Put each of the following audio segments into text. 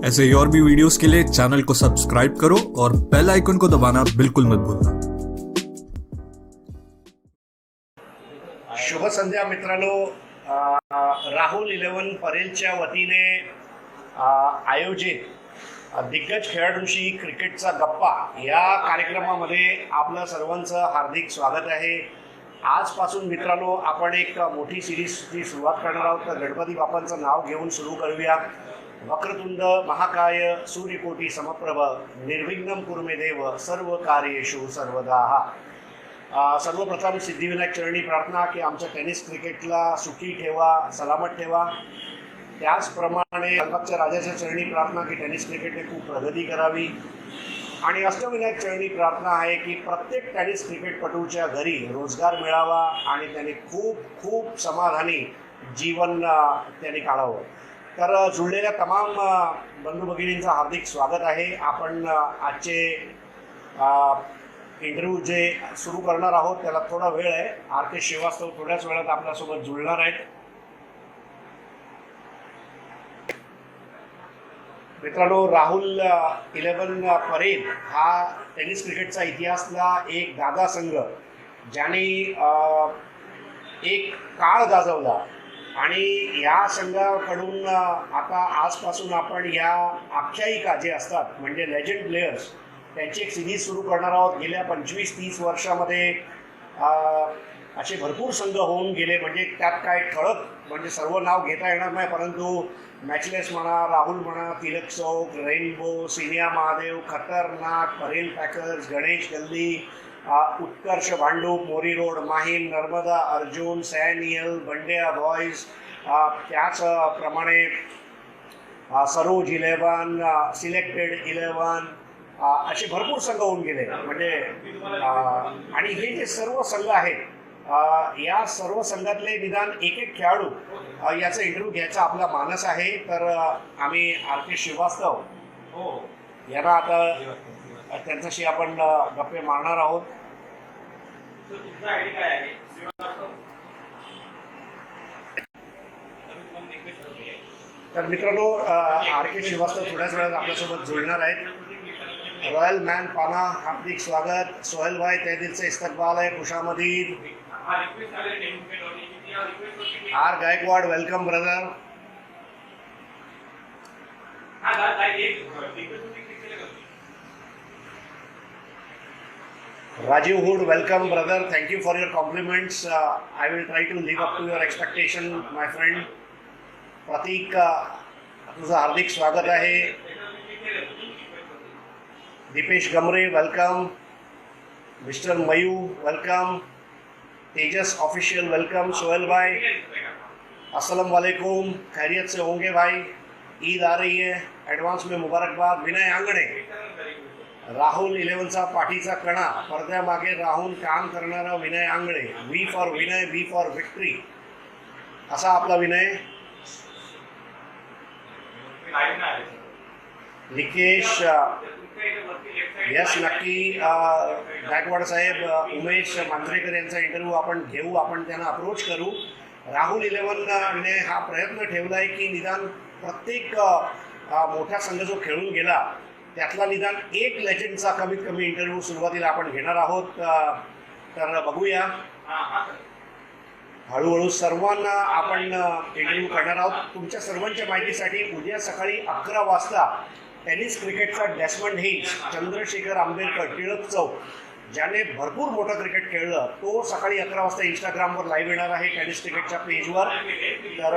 ऐसे ही और भी वीडियोस के लिए चैनल को सब्सक्राइब करो और बेल आइकन को दबाना बिल्कुल मत भूलना। शुभ संध्या मित्रांनो, राहुल 11 परेलच्या वतीने आयोजित दिग्गज खेळाडूंशी क्रिकेटचा गप्पा या कार्यक्रमामध्ये आपलं सर्वांचं हार्दिक स्वागत आहे। आजपासून मित्रांनो आपण एक मोठी सिरीजची सुरुवात करणार आहोत। तर गणपती बाप्पांचं नाव घेऊन सुरू करूया। वक्रतुंड महाकाय सूर्यकोटी समप्रभ निर्विघ्नं कुरु देव सर्व कार्येषु सर्वदा। सर्वप्रथम सिद्धिविनायक चरणी प्रार्थना की आमच्या टेनिस क्रिकेटला सुखी ठेवा, सलामत ठेवा। त्याचप्रमाणे अलिबागच्या राजाच्या चरणी प्रार्थना की टेनिस क्रिकेटने खूप प्रगती करावी। आणि अष्टविनायक चरणी प्रार्थना आहे की प्रत्येक टेनिस क्रिकेटपटूच्या घरी रोजगार मिळावा आणि त्याने खूप खूप समाधानी जीवन त्याने काढावं। तर जुळलेल्या तमाम बंधू भगिनींचं हार्दिक स्वागत आहे। आपण आजचे इंटरव्ह्यू जे सुरू करणार आहोत त्याला थोडा वेळ आहे। आर के श्रीवास्तव थोड्याच वेळात आपल्यासोबत जुळणार आहेत। मित्रांनो, राहुल 11 परेल हा टेनिस क्रिकेटचा इतिहासला एक दादा संघ ज्याने एक काळ गाजवला आणि या संघाकडून आता आजपासून आपण या आख्यायिका जे असतात म्हणजे लेजंड प्लेयर्स त्यांची एक सिरीज सुरू करणार आहोत। गेल्या 25-30 वर्षामध्ये असे भरपूर संघ होऊन गेले, म्हणजे त्यात काय ठळक म्हणजे सर्व नाव घेता येणार नाही, परंतु मॅचलेस म्हणा, राहुल म्हणा, तिलक चौक, रेनबो, सिनिया महादेव, खतरनाक, परेल पॅकर्स, गणेश गल्ली, उत्कर्ष भांडूप, मोरी रोड, माहीम, नर्मदा, अर्जुन, सॅनियल, बंड्या बॉयज, त्याचप्रमाणे सरोज 11, सिलेक्टेड 11 असे भरपूर संघ होऊन गेले। म्हणजे आणि हे जे सर्व संघ आहेत या सर्व संघातले निदान एक एक खेळाडू याचा इंटरव्ह्यू घ्यायचा आपला मानस आहे। तर आम्ही आर के श्रीवास्तव यांना आता त्यांच्याशी आपण गप्पे मारणार आहोत। तर मित्रांनो, आर के श्रीवास्तव थोड्याच वेळात आपल्यासोबत जुळणार आहेत। रॉयल मैन पाना हार्दिक स्वागत। सोहेल भाई तहे दिल से इस्तकबाल है, खुशामदीद। R Gaikwad welcome brother. Rajeev हुड welcome brother, thank you for your compliments. I will try to live up to your expectation my friend. Prateek तुझं हार्दिक स्वागत आहे। Deepesh Gamre welcome. Mister Mayu welcome. Tejas official welcome. Sohail भाई अस्सलाम वालेकुम, खैरियत से होंगे भाई? ईद आ रही है, एडवांस में मुबारकबाद। विनय आंगणे, राहुल 11चा पाठीचा कणा, पडद्यामागे राहून काम करणारा Vinay Angane. V for Vinay, V for victory, असा आपला विनय। निकेश यस नक्की गायकवाड साहेब, उमेश मांजरेकर यांचा इंटरव्ह्यू आपण घेऊ, आपण त्यांना अप्रोच करू। राहुल 11 ने हा प्रयत्न ठेवला आहे की निदान प्रत्येक मोठा संघ जो खेळून गेला त्यातला निदान एक लेजंडचा कमीत कमी इंटरव्ह्यू सुरुवातीला आपण घेणार आहोत। तर बघूया, हळूहळू सर्वांना आपण इंटरव्ह्यू करणार आहोत। तुमच्या सर्वांच्या माहितीसाठी उद्या सकाळी 11 वाजता टेनिस क्रिकेटचा डेस्मंड हिल्स, चंद्रशेखर आंबेडकर, टिळक चौक ज्याने भरपूर मोठं क्रिकेट खेळलं तो सकाळी 11 वाजता इंस्टाग्रामवर लाईव्ह येणार आहे टेनिस क्रिकेटच्या पेजवर। तर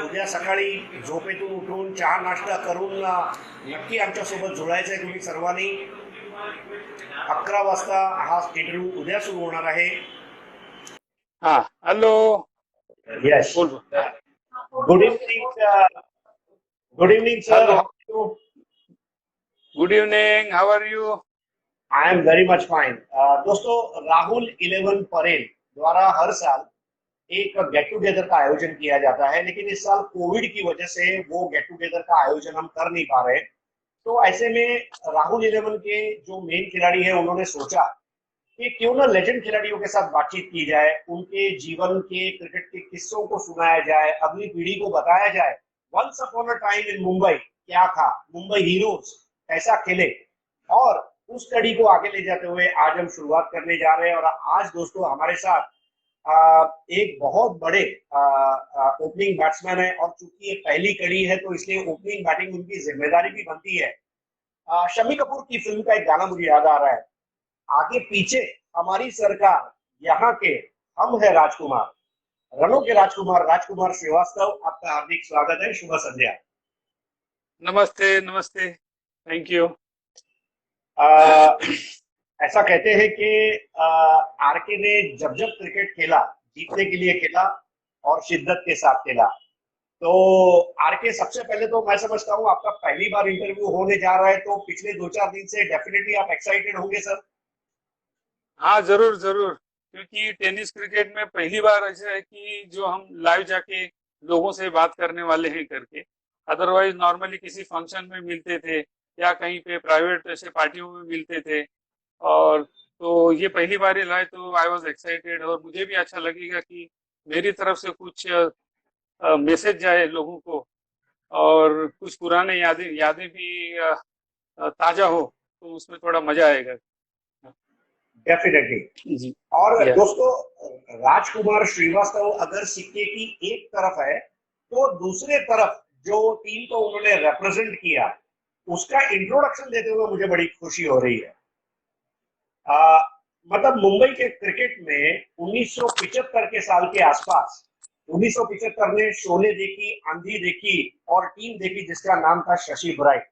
उद्या सकाळी झोपेतून उठून चहा नाश्ता करून नक्की आमच्यासोबत जुळायचं आहे तुम्ही सर्वांनी। 11 वाजता हा इंटरव्ह्यू उद्या सुरू होणार आहे। Hello, yes, good evening, good evening sir. Good evening, how are you? I am very much fine. दोस्तों, राहुल 11 परेल द्वारा हर साल एक गेट टुगेदर का आयोजन किया जाता है, लेकिन इस साल कोविड की वजह से वो गेट टुगेदर का आयोजन हम कर नहीं पा रहे। तो ऐसे में राहुल 11 के जो मेन खिलाड़ी हैं उन्होंने सोचा कि क्यों ना लेजेंड खिलाड़ियों के साथ बातचीत की जाए, उनके जीवन के क्रिकेट के किस्सों को सुनाया जाए, अगली पीढ़ी को बताया जाए। Once upon a time in Mumbai क्या था, मुंबई हीरोज कैसा खेले, और उस कड़ी को आगे ले जाते हुए आज हम शुरुआत करने जा रहे हैं। और आज दोस्तों हमारे साथ एक बहुत बड़े ओपनिंग बैट्समैन है, और चूंकि ये पहली कड़ी है तो इसलिए ओपनिंग बैटिंग उनकी जिम्मेदारी भी बनती है। शम्मी कपूर की फिल्म का एक गाना मुझे याद आ रहा है, आगे पीछे हमारी सरकार, यहाँ के हम है राजकुमार, रणों के राजकुमार राजकुमार श्रीवास्तव, आपका हार्दिक स्वागत है, शुभ संध्या। नमस्ते नमस्ते। Thank you. आ, ऐसा कहते हैं कि आरके ने जब जब क्रिकेट खेला, जीतने के लिए खेला और शिद्दत के साथ खेला। तो आरके, सबसे पहले तो मैं समझता हूँ आपका पहली बार इंटरव्यू होने जा रहा है, तो पिछले 2-4 दिन से डेफिनेटली आप एक्साइटेड होंगे सर। हाँ, जरूर जरूर, क्योंकि टेनिस क्रिकेट में पहली बार ऐसा है कि जो हम लाइव जाके लोगों से बात करने वाले हैं करके। अदरवाइज नॉर्मली किसी फंक्शन में मिलते थे या कहीं पे प्राइवेट ऐसे पार्टियों में मिलते थे, और तो ये पहली बार ही लाए तो आई वाज एक्साइटेड, और मुझे भी अच्छा लगेगा कि मेरी तरफ से कुछ मैसेज जाए लोगों को, और कुछ पुराने यादें यादें भी ताजा हो, तो उसमें थोड़ा मजा आएगा। डेफिनेटली। जी। और या दोस्तों, राजकुमार श्रीवास्तव अगर सिक्के की एक तरफ है, तो दूसरे तरफ जो टीम को उन्होंने रिप्रेजेंट किया, उसका इंट्रोडक्शन देते हुए मुझे बड़ी खुशी हो रही है। आ, मतलब मुंबई के क्रिकेट में 1975 के साल के आसपास, 1975 में शोले देखी, आंधी देखी और टीम देखी जिसका नाम था शशि ब्राइट।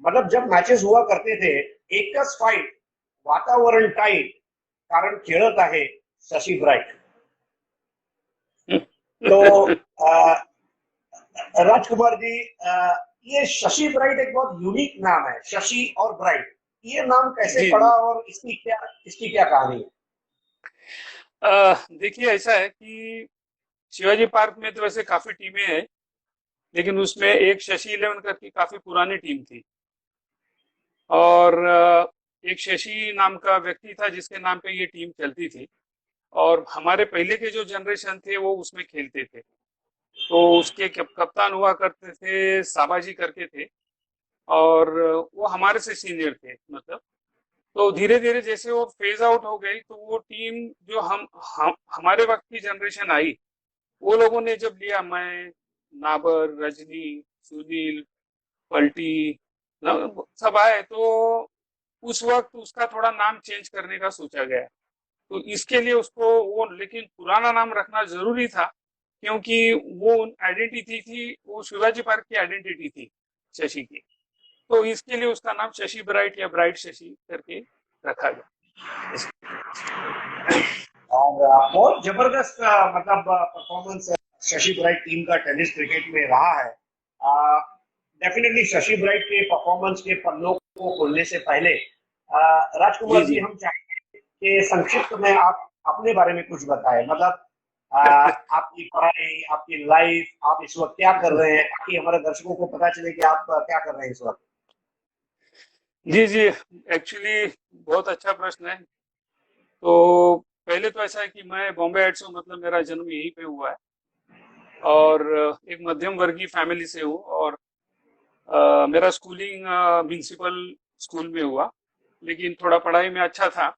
मतलब जब मैचेस हुआ करते थे, एकच फाइट, वातावरण टाइट, कारण खेळत आहे शशि ब्राइट। तो राजकुमार जी, ये शशि ब्राइट एक बहुत यूनिक नाम है, शशि और ब्राइट, ये नाम कैसे जी पड़ा जी। और इसकी क्या कहानी है? देखिए, ऐसा है कि शिवाजी पार्क में तो वैसे काफी टीमें हैं, लेकिन उसमें एक शशि 11 करके काफी पुरानी टीम थी, और एक शशि नाम का व्यक्ति था जिसके नाम पे ये टीम चलती थी, और हमारे पहले के जो जनरेशन थे वो उसमें खेलते थे। तो उसके कप्तान हुआ करते थे, साबाजी करके थे, और वो हमारे से सीनियर थे मतलब। तो धीरे धीरे जैसे वो फेज आउट हो गई, तो वो टीम जो हम हमारे वक्त की जनरेशन आई, वो लोगों ने जब लिया, मैं, नाबर, रजनी, सुनील, पलटी, सब आए, तो उस वक्त उसका थोड़ा नाम चेंज करने का सोचा गया। तो इसके लिए उसको वो, लेकिन पुराना नाम रखना जरूरी था, क्योंकि वो आइडेंटिटी थी, वो शिवाजी पार्क की आइडेंटिटी थी शशि की। तो इसके लिए उसका नाम शशि ब्राइट या ब्राइट शशि करके रखा गया। और बहुत जबरदस्त मतलब परफॉर्मेंस शशि ब्राइट टीम का टेनिस क्रिकेट में रहा है। डेफिनेटली शशि ब्राइट के परफॉर्मेंस के पन्नों को खोलने से पहले जी राजकुमार जी, जी। हम चाहेंगे कि संक्षिप्त में आप अपने बारे में कुछ बताएं। मतलब आपकी पढ़ाई, आपकी लाइफ, आप इस वक्त क्या कर रहे हैं, ताकि हमारे दर्शकों को पता चले कि आप क्या कर रहे हैं इस वक्त। जी जी। एक्चुअली बहुत अच्छा प्रश्न है। तो पहले तो ऐसा है कि मैं बॉम्बे हेड से हूँ, मतलब मेरा जन्म यहीं पे हुआ है, और एक मध्यम वर्गीय फैमिली से हूँ, और मेरा स्कूलिंग म्यूनसिपल स्कूल में हुआ, लेकिन थोड़ा पढ़ाई में अच्छा था,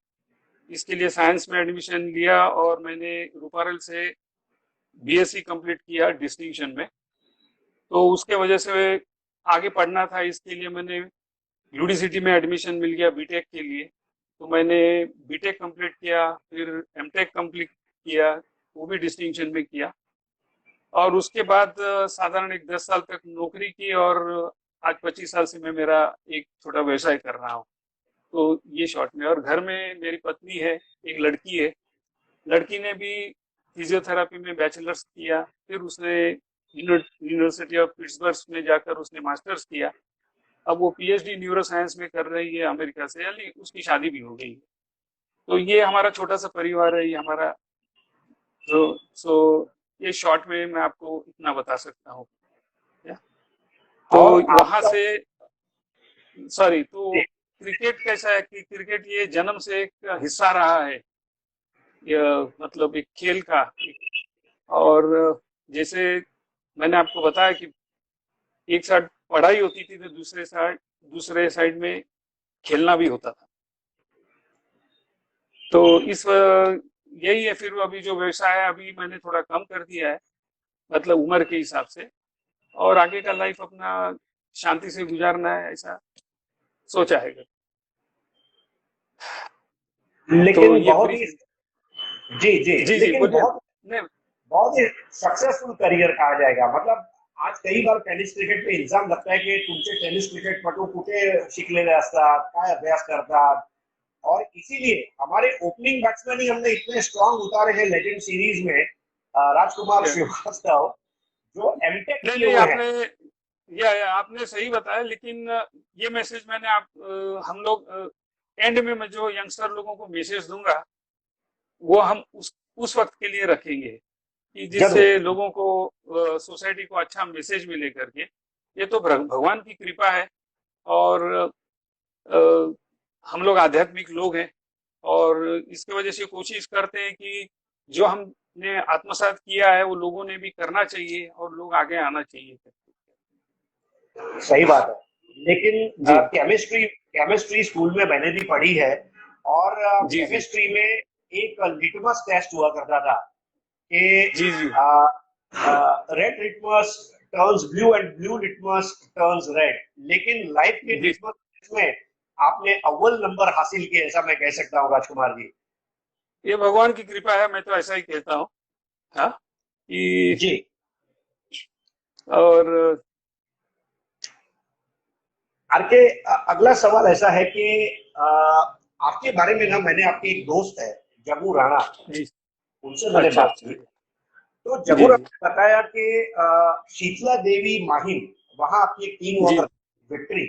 इसके लिए साइंस में एडमिशन लिया, और मैंने रूपारेल से बीएससी कंप्लीट किया डिस्टिंक्शन में। तो उसके वजह से आगे पढ़ना था, इसके लिए मैंने यूनिवर्सिटी में एडमिशन मिल गया बीटेक के लिए। तो मैंने बीटेक कंप्लीट किया, फिर एमटेक कंप्लीट किया, वो भी डिस्टिंक्शन में किया, और उसके बाद साधारण एक 10 साल तक नौकरी की, और आज 25 साल से मैं मेरा एक छोटा व्यवसाय कर रहा हूँ। तो ये शॉर्ट में, और घर में मेरी पत्नी है, एक लड़की है। लड़की ने भी फिजियोथेरापी में बैचलर्स किया, फिर उसने यूनिवर्सिटी ऑफ पिट्सबर्ग में जाकर उसने मास्टर्स किया। अब वो पीएचडी न्यूरो साइंस में कर रही है अमेरिका से, यानी उसकी शादी भी हो गई है। तो ये हमारा छोटा सा परिवार है, ये हमारा जो सो ये शॉर्ट में मैं आपको इतना बता सकता हूँ। तो और वहां आपका से, सॉरी, तो क्रिकेट कैसा है कि क्रिकेट ये जन्म से एक हिस्सा रहा है, ये मतलब एक खेल का। और जैसे मैंने आपको बताया कि एक साइड पढ़ाई होती थी तो दूसरे साइड में खेलना भी होता था। तो यही है। फिर अभी जो व्यवसाय है अभी मैंने थोड़ा कम कर दिया है, मतलब उम्र के हिसाब से, और आगे का लाइफ अपना शांति से गुजारना है, ऐसा सोचा है। तो लेकिन ये बहुत ही, ब्रीफ। जी जी, जी जी, लेकिन बोलिए। बहुत नहीं। बहुत ही सक्सेसफुल करियर कहा जाएगा। मतलब आज कई बार टेनिस क्रिकेट पे इल्जाम लगता है की तुमचे टेनिस क्रिकेटपटू कुठे शिकलेले असतात, काय अभ्यास करतात, और इसीलिए हमारे ओपनिंग बैट्समैन ही हमने इतने स्ट्रांग उतारे हैं लेजेंड सीरीज में। राजकुमार श्रीवास्तव जो एमटेक नहीं किए नहीं, हुए हैं। आपने या आपने सही बताया, लेकिन ये मैसेज मैंने हम लोग एंड में मैं जो यंगस्टर लोगों को मैसेज दूंगा वो हम उस वक्त के लिए रखेंगे, कि जिससे जरूर। लोगों को, सोसाइटी को अच्छा मैसेज मिले करके। ये तो भगवान की कृपा है। और अ, हम लोग आध्यात्मिक लोग हैं, और इसकी वजह से कोशिश करते हैं कि जो हमने आत्मसात किया है वो लोगों ने भी करना चाहिए और लोग आगे आना चाहिए। सही बात है। लेकिन जी केमिस्ट्री केमिस्ट्री स्कूल में मैंने भी पढ़ी है, और जी जी केमिस्ट्री में एक लिटमस टेस्ट हुआ करता था कि जी जी red litmus turns blue and blue litmus turns red. लेकिन लाइफ के जी। लिटमस टेस्ट में आपने अव्वल नंबर हासिल किए, ऐसा मैं कह सकता हूँ राजकुमार जी। ये भगवान की कृपा है, मैं तो ऐसा ही कहता हूँ। हाँ, कि जी। और आरके, अगला सवाल ऐसा है कि अ, आपके बारे में ना, मैंने आपके एक दोस्त है जगू राणा, जी। उनसे मैंने अच्छा बात अच्छा। की। तो जी जगूरा जी ने बताया कि शीतला देवी माहिम, वहां आपकी एक टीम हुआ जी करती विक्ट्री,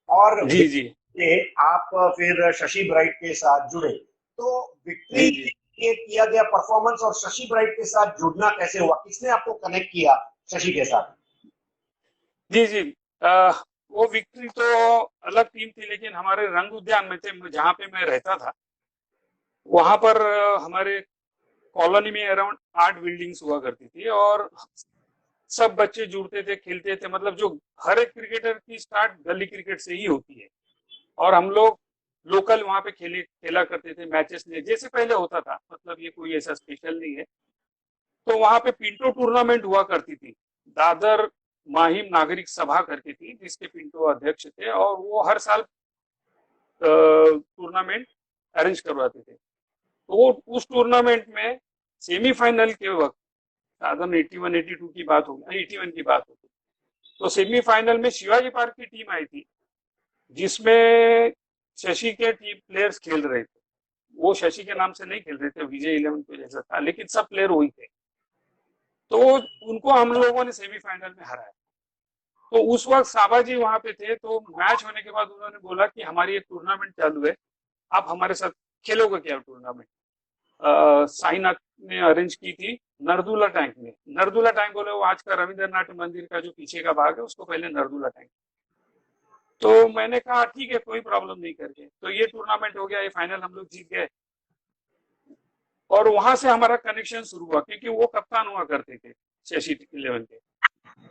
और जी जी से आप फिर शशि ब्राइट के साथ जुड़े। तो विक्ट्री जी के जी लिए किया गया परफॉर्मेंस और शशि ब्राइट के साथ जुड़ना कैसे हुआ, किसने आपको कनेक्ट किया शशि के साथ? जी जी। आ, वो विक्ट्री तो अलग टीम थी, लेकिन हमारे रंग उद्यान में थे जहाँ पे मैं रहता था। वहां पर हमारे कॉलोनी में अराउंड 8 बिल्डिंग्स हुआ करती थी, और सब बच्चे जुड़ते थे, खेलते थे। मतलब जो हर एक क्रिकेटर की स्टार्ट गली क्रिकेट से ही होती है, और हम लोग लोकल वहां पे खेला करते थे मैचेस में, जैसे पहले होता था। मतलब ये कोई ऐसा स्पेशल नहीं है। तो वहां पे पिंटो टूर्नामेंट हुआ करती थी। दादर माहिम नागरिक सभा करके थी, जिसके पिंटो अध्यक्ष थे, और वो हर साल टूर्नामेंट अरेंज करवाते थे। तो वो उस टूर्नामेंट में सेमीफाइनल के वक्त, साधन 81-82 की बात होगी, 81 की बात होगी, तो सेमीफाइनल में शिवाजी पार्क की टीम आई थी, जिसमें शशि के टीम प्लेयर्स खेल रहे थे। वो शशि के नाम से नहीं खेल रहे थे, विजय 11 को जैसा था, लेकिन सब प्लेयर वही थे। तो उनको हम लोगों ने सेमीफाइनल में हराया। तो उस वक्त साबा जी वहां पे थे, तो मैच होने के बाद उन्होंने बोला कि हमारी एक टूर्नामेंट चालू है, आप हमारे साथ खेलोगे क्या टूर्नामेंट? साईनाथ ने अरेंज की थी, नरदुला टैंक में। नरदुला टैंक बोले वो आज का रविंद्रनाथ मंदिर का जो पीछे का भाग है, उसको पहले नरदुला टैंक। तो मैंने कहा ठीक है, कोई प्रॉब्लम नहीं करके। तो ये टूर्नामेंट हो गया, ये फाइनल हम लोग जीत गए, और वहां से हमारा कनेक्शन शुरू हुआ, क्योंकि वो कप्तान हुआ करते थे शशि 11 के।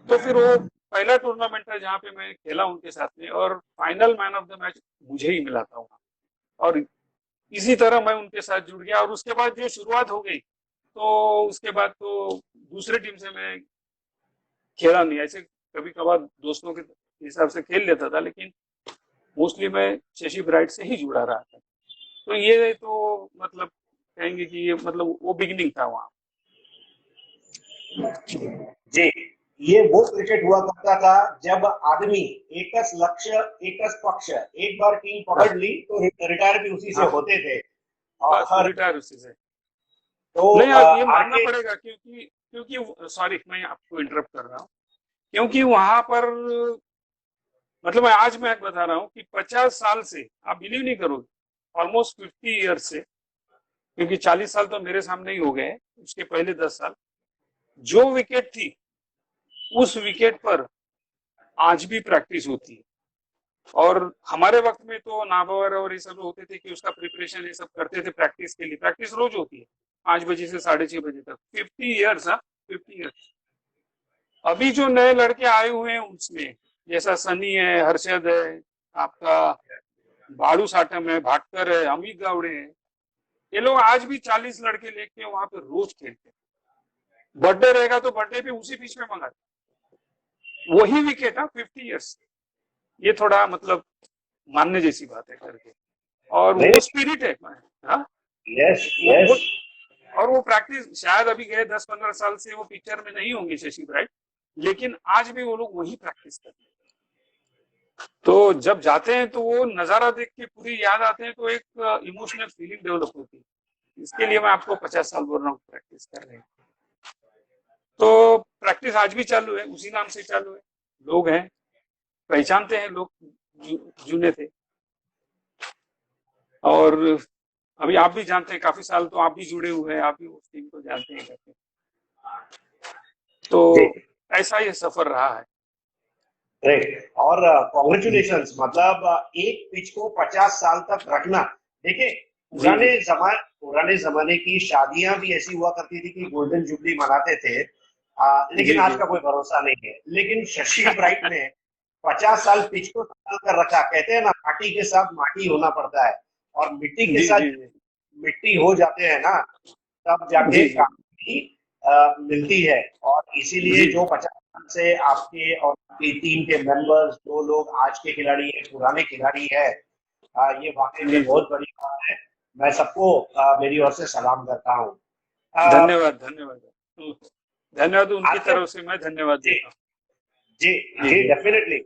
तो फिर वो पहला टूर्नामेंट था जहाँ पे मैं खेला उनके साथ में, और final man of the match मुझे ही मिला था वहाँ। और इसी तरह मैं उनके साथ जुड़ गया, और उसके बाद जो शुरुआत हो गई, तो उसके बाद तो दूसरे टीम से मैं खेला नहीं। ऐसे कभी कभार दोस्तों के हिसाब से खेल लेता था, लेकिन मोस्टली मैं शशि ब्राइट से ही जुड़ा रहा था। तो ये तो मतलब कहेंगे कि ये मतलब वो बिगिनिंग था वहाँ। जी। ये वो क्रिकेट हुआ करता था जब आदमी एकस लक्ष्य एकस पक्ष, एक बार टीम हाँ पकड़ ली तो रिटायर भी उसी से हाँ, होते थे। और बस हर रिटायर उसी से। तो नहीं, आप ये मानना आरके, पड़ेगा, क्योंकि क्योंकि सॉरी मैं आपको इंटरप्ट कर रहा हूँ, क्योंकि वहां पर, मतलब मैं बता रहा हूँ कि 50 साल से, आप बिलीव नहीं करोगे, ऑलमोस्ट 50 ईयर से, क्योंकि 40 साल तो मेरे सामने ही हो गए, उसके पहले 10 साल, जो विकेट थी उस विकेट पर आज भी प्रैक्टिस होती है। और हमारे वक्त में तो नाबावर और ये सब होते थे कि उसका प्रिपरेशन ये सब करते थे, प्रैक्टिस के लिए प्रैक्टिस रोज होती है, 5 बजे से 6:30 बजे तक, 50 ईयर्स। हाँ, 50 ईयर्स। अभी जो नए लड़के आए हुए हैं उसमें जैसा सनी है, हर्षद है, आपका बाड़ू साटम है, भाटकर है, अमित गावड़े है, ये लोग आज भी 40 लड़के लेके वहां पे रोज खेलते हैं। बर्थडे रहेगा तो बर्थडे भी उसी बीच में मंगाते हैं। वही विकेट, 50 ईयर्स। ये थोड़ा मतलब मानने जैसी बात है करके। और नहीं। वो स्पिरिट है। हाँ, यस वो यस। और वो प्रैक्टिस शायद अभी गए 10-15 साल से वो पिक्चर में नहीं होंगे शशि ब्राइट, लेकिन आज भी वो लोग वही प्रैक्टिस करते हैं। तो जब जाते हैं तो वो नजारा देख के पूरी याद आते हैं, तो एक इमोशनल फीलिंग डेवलप होती है। इसके लिए मैं आपको 50 साल बोल रहा हूँ प्रैक्टिस कर रहे हैं। तो प्रैक्टिस आज भी चालू है, उसी नाम से चालू है। लोग हैं, पहचानते हैं लोग, जुने थे। और अभी आप भी जानते हैं, काफी साल तो आप भी जुड़े हुए हैं, आप भी उस टीम को जानते हैं करके। तो जी ऐसा ये सफर रहा है। ग्रेट। और कॉन्ग्रेचुलेशंस, मतलब एक पिच को 50 साल तक रखना। देखिए, जी जी पुराने जमाने की शादियां भी ऐसी हुआ करती थी कि गोल्डन जुबली मनाते थे। लेकिन जी आज जी का कोई भरोसा नहीं है। लेकिन शशि ब्राइट ने 50 साल पिच को संभाल कर रखा। कहते हैं ना, माटी के साथ माटी होना पड़ता है, और मिट्टी के जी साथ जी मिट्टी हो जाते हैं ना, तब जाके जी जी काफी मिलती है। और इसीलिए जी जो 50 साल से आपके और आपकी टीम के मेंबर्स, जो लोग आज के खिलाड़ी हैं, पुराने खिलाड़ी है, ये वाकई में जी जी। बहुत बड़ी बात है। मैं सबको मेरी ओर से सलाम करता हूँ। धन्यवाद धन्यवाद। धन्यवाद, उनकी आर के, तरफ से मैं धन्यवाद जी देता जी हूँ। जी जी, जी डेफिनेटली।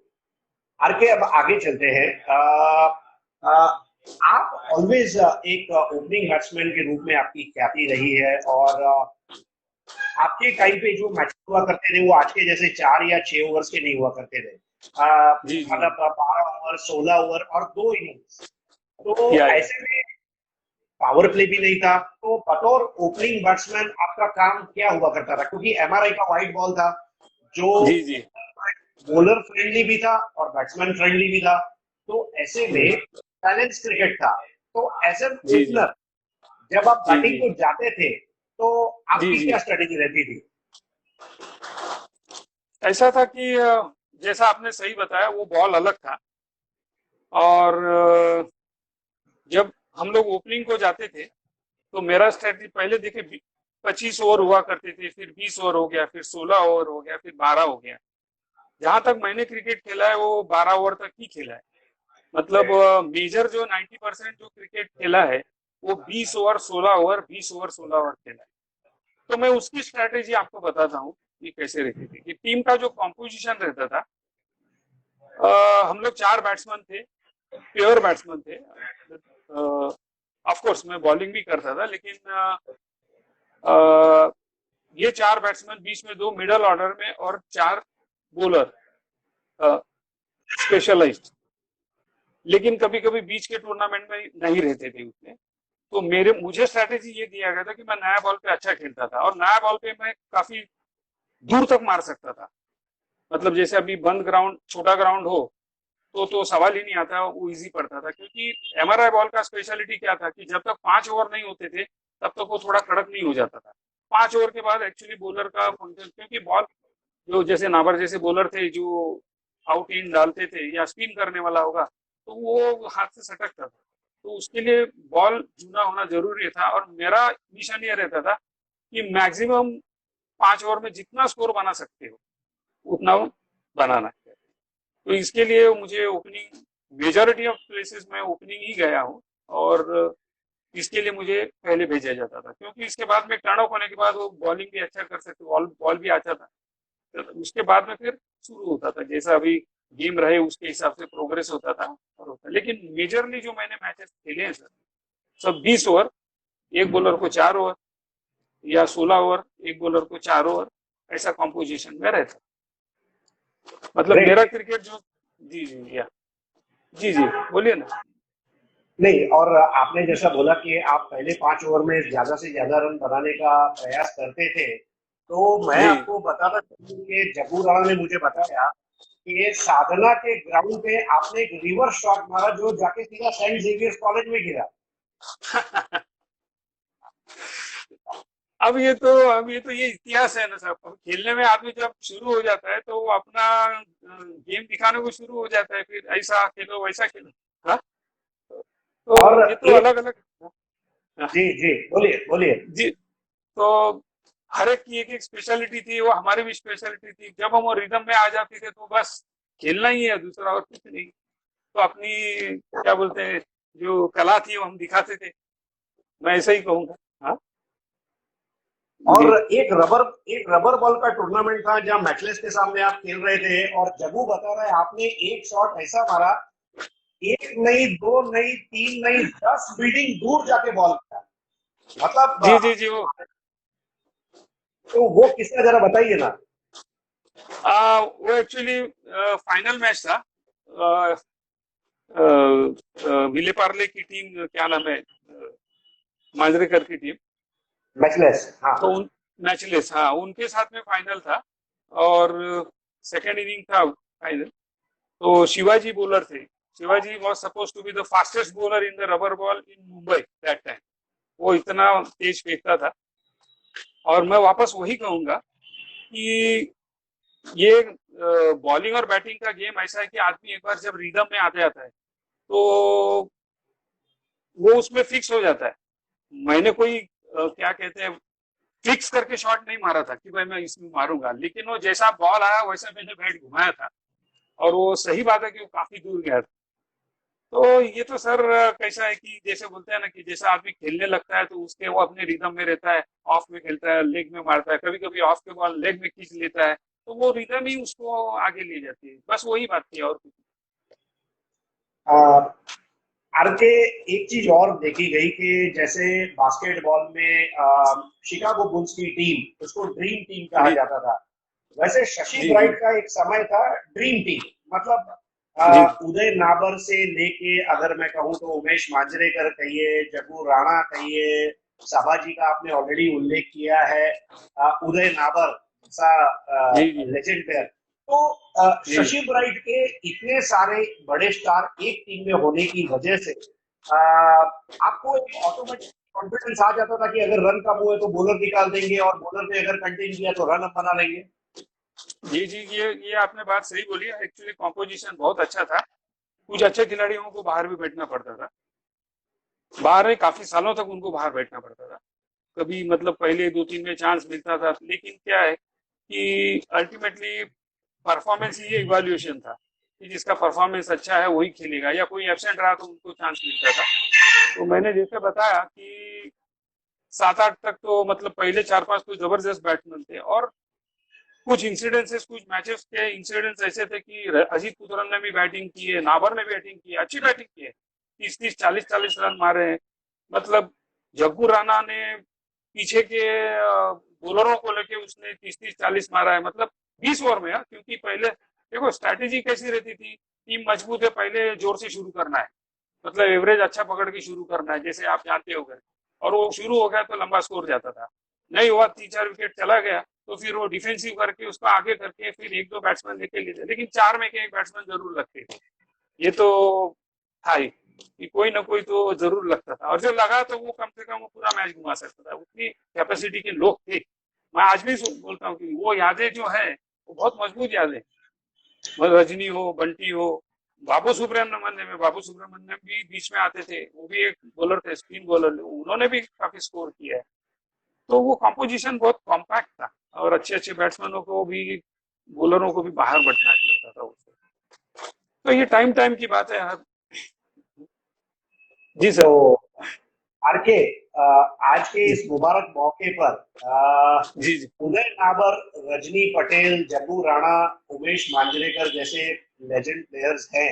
आर के, अब आगे चलते हैं। आ, आप ऑलवेज एक ओपनिंग बैट्समैन के रूप में आपकी ख्याति रही है, और आपके टाइम पे जो मैच हुआ करते थे वो आज के जैसे 4 या 6 ओवर्स के नहीं हुआ करते थे। जी जी। मतलब 12 ओवर, 16 ओवर और 2 इनिंग्स। तो या ऐसे में पावर प्ले भी नहीं था। तो बतौर ओपनिंग बैट्समैन आपका काम क्या हुआ करता था? क्योंकि एमआरआई का वाइट बॉल था, जो जी जी। बॉलर फ्रेंडली भी था और बैट्समैन फ्रेंडली भी था। तो ऐसे में बैलेंस क्रिकेट था। तो एज एन जी जी ओपनर, जब आप जी बैटिंग जी को जाते थे, तो जी आपकी जी। क्या स्ट्रेटेजी रहती थी? ऐसा था कि जैसा आपने सही बताया, वो बॉल अलग था। और जब हम लोग ओपनिंग को जाते थे तो मेरा स्ट्रेटजी पहले देखे, 25 ओवर हुआ करते थे, फिर 20 ओवर हो गया, फिर 16 ओवर हो गया, फिर 12 हो गया। जहां तक मैंने क्रिकेट खेला है वो 12 ओवर तक ही खेला है। मतलब मेजर जो 90% जो क्रिकेट खेला है वो 20 ओवर 16 ओवर, 20 ओवर 16 ओवर खेला है। तो मैं उसकी स्ट्रैटेजी आपको बताता हूँ कि कैसे रहती थी। कि टीम का जो कॉम्पोजिशन रहता था, हम लोग 4 बैट्समैन थे, प्योर बैट्समैन थे। ऑफ कोर्स मैं बॉलिंग भी करता था, लेकिन ये 4 बैट्समैन, बीच में 2 मिडल ऑर्डर में और 4 बॉलर स्पेशलाइज्ड। लेकिन कभी कभी बीच के टूर्नामेंट में नहीं रहते थे उतने। तो मुझे स्ट्रैटेजी ये दिया गया था कि मैं नया बॉल पे अच्छा खेलता था, और नया बॉल पे मैं काफी दूर तक मार सकता था। मतलब जैसे अभी बंद ग्राउंड, छोटा ग्राउंड हो तो सवाल ही नहीं आता, वो इजी पड़ता था। क्योंकि एमआरआई बॉल का स्पेशलिटी क्या था कि जब तक 5 ओवर नहीं होते थे तब तक वो थोड़ा कड़क नहीं हो जाता था। 5 ओवर के बाद एक्चुअली बॉलर का फंक्शन, क्योंकि बॉल जो जैसे नाबर जैसे बॉलर थे जो आउट इन डालते थे या स्पिन करने वाला होगा, तो वो हाथ से सटकता था। तो उसके लिए बॉल जूना होना जरूरी था। और मेरा मिशन ये रहता था कि मैक्सिमम 5 ओवर में जितना स्कोर बना सकते हो उतना बनाना है। तो इसके लिए मुझे ओपनिंग, मेजोरिटी ऑफ प्लेसेस में ओपनिंग ही गया हूँ। और इसके लिए मुझे पहले भेजा जाता था, क्योंकि इसके बाद में टर्न ऑफ होने के बाद वो बॉलिंग भी अच्छा कर सकते, बॉल भी अच्छा था। तो उसके बाद में फिर शुरू होता था, जैसा अभी गेम रहे उसके हिसाब से प्रोग्रेस होता था और होता। लेकिन मेजरली जो मैंने मैचेस खेले हैं सर, सब 20 ओवर, एक बॉलर को 4 ओवर, या 16 ओवर, एक बॉलर को 4 ओवर, ऐसा कॉम्पोजिशन में रहता। मतलब मेरा ग्रेट। क्रिकेट जो, जी जी या जी जी, बोलिए ना। नहीं, और आपने जैसा बोला कि आप पहले 5 ओवर में ज्यादा से ज्यादा रन बनाने का प्रयास करते थे, तो मैं जी आपको बताना चाहूँ कि जग्गू राणा ने मुझे बताया कि ये साधना के ग्राउंड पे आपने एक रिवर्स शॉट मारा, जो जाके सीधा सेंट जेवियर्स कॉलेज में गिरा। अब ये तो ये इतिहास है ना साहब। अब खेलने में आदमी जब शुरू हो जाता है तो वो अपना गेम दिखाने को शुरू हो जाता है, फिर ऐसा खेलो वैसा खेलो। हाँ, और तो ये तो एक, अलग अलग। जी जी, बोलिए बोलिए। जी, तो हर एक की एक एक स्पेशलिटी थी, वो हमारी भी स्पेशलिटी थी। जब हम वो रिदम में आ जाते थे तो बस खेलना ही है, दूसरा और कुछ नहीं। तो अपनी क्या बोलते हैं, जो कला थी वो हम दिखाते थे, मैं ऐसा ही कहूँगा। हाँ और जी एक रबर बॉल का टूर्नामेंट था जहां मैचलेस के सामने आप खेल रहे थे, और जग्गू बता रहा है आपने एक शॉट ऐसा मारा, एक नहीं, दो नहीं, तीन नहीं, 10 बिल्डिंग दूर जाके बॉल किया। मतलब जी जी जी। तो वो किसका, जरा बताइए ना। वो एक्चुअली फाइनल मैच था। आ, विले पार्ले की टीम, क्या नाम है, मांजरेकर की टीम। मैचलेस, हाँ। तो उन मैचलेस, हाँ, उनके साथ में फाइनल था। और सेकेंड इनिंग था फाइनल। तो शिवाजी बॉलर थे। Shivaji was suppose to be the fastest bowler in the rubber ball in Mumbai that time. वो इतना तेज फेंकता था। और मैं वापस वही कहूंगा कि ये बॉलिंग और बैटिंग का गेम ऐसा है कि आदमी एक बार जब रिदम में आ जाता है तो वो उसमें फिक्स हो जाता है। मैंने कोई क्या कहते हैं, फिक्स करके शॉट नहीं मारा था कि भाई मैं इसमें मारूंगा, लेकिन वो जैसा बॉल आया वैसा मैंने बैट घुमाया था। और वो सही बात है कि वो काफी दूर गया था। तो ये तो सर कैसा है कि जैसे बोलते हैं ना कि जैसा आदमी खेलने लगता है तो उसके वो अपने रिदम में रहता है। ऑफ में खेलता है, लेग में मारता है, कभी कभी ऑफ के बॉल लेग में खींच लेता है, तो वो रिदम ही उसको आगे ले जाती है। बस वही बात थी और कुछ आरके, एक चीज और देखी गई कि जैसे बास्केटबॉल में शिकागो बुल्स की टीम, उसको ड्रीम टीम कहा नहीं। जाता था, वैसे शशि जी जी ब्राइट का एक समय था ड्रीम टीम। मतलब जी उदय नाबर से लेके, अगर मैं कहूँ तो उमेश मांजरेकर कहिए, जग्गू राणा कहिए, साबाजी का आपने ऑलरेडी उल्लेख किया है, उदय नाबर सा जी जी लेजेंड प्लेयर। तो जी शशि ब्राइट के इतने सारे बड़े स्टार एक टीम में होने की वजह से आपको एक ऑटोमेटिक कॉन्फिडेंस आ जाता था कि अगर रन कम हुए तो बॉलर निकाल देंगे, और बॉलर ने अगर कंटेन किया तो रन हम बना लेंगे। जी जी। ये आपने बात सही बोली है। एक्चुअली कॉम्पोजिशन बहुत अच्छा था। कुछ अच्छे खिलाड़ियों को बाहर भी बैठना पड़ता था। बाहर में काफी सालों तक उनको बाहर बैठना पड़ता था। कभी मतलब पहले दो तीन में चांस मिलता था, लेकिन क्या है कि अल्टीमेटली परफॉर्मेंस ही इवैल्यूएशन था कि जिसका परफॉर्मेंस अच्छा है वही खेलेगा, या कोई एब्सेंट रहा तो उनको चांस मिलता था। तो मैंने जैसे बताया कि 7-8 तक तो मतलब पहले 4-5 तो जबरदस्त बैट्समैन थे। और कुछ इंसिडेंसेस, कुछ मैचेस के इंसिडेंट्स ऐसे थे कि अजीत पुत्रन ने भी बैटिंग की है, नाबर ने भी बैटिंग की है, अच्छी बैटिंग की है, 30-30, 40-40 रन मारे हैं। मतलब जग्गू राणा ने पीछे के बॉलरों को लेके उसने 30-30, 40 मारा है, मतलब 20 ओवर में। क्योंकि पहले देखो स्ट्रैटेजी कैसी रहती थी, टीम मजबूत है, पहले जोर से शुरू करना है, मतलब एवरेज अच्छा पकड़ के शुरू करना है, जैसे आप जानते हो गए। और वो शुरू हो गया तो लंबा स्कोर जाता था। नहीं हुआ, 3-4 विकेट चला गया, तो फिर वो डिफेंसिव करके उसको आगे करके फिर एक दो बैट्समैन लेके लेते, लेकिन चार में के एक बैट्समैन जरूर लगते थे। ये तो था ही कि कोई ना कोई तो जरूर लगता था, और जो लगा तो वो कम से कम वो पूरा मैच घुमा सकता था, उतनी कैपेसिटी के लोग थे। मैं आज भी बोलता हूँ कि वो यादें जो है वो बहुत मजबूत यादें। रजनी हो, बंटी हो, बाबू सुब्रमण्यम भी बीच में आते थे, वो भी एक बॉलर थे, स्पिन बॉलर, उन्होंने भी काफी स्कोर किया है। तो वो कॉम्पोजिशन बहुत कॉम्पैक्ट था, और अच्छे अच्छे बैट्समैनों को भी, बॉलरों को भी बाहर बैठना पड़ता था उससे। तो ये टाइम टाइम की बात है यार। जी तो सर। आरके, आज के जी इस मुबारक मौके पर जी जी उदय नाबर, रजनी पटेल, जग्गू राणा, उमेश मांजरेकर जैसे लेजेंड प्लेयर्स हैं,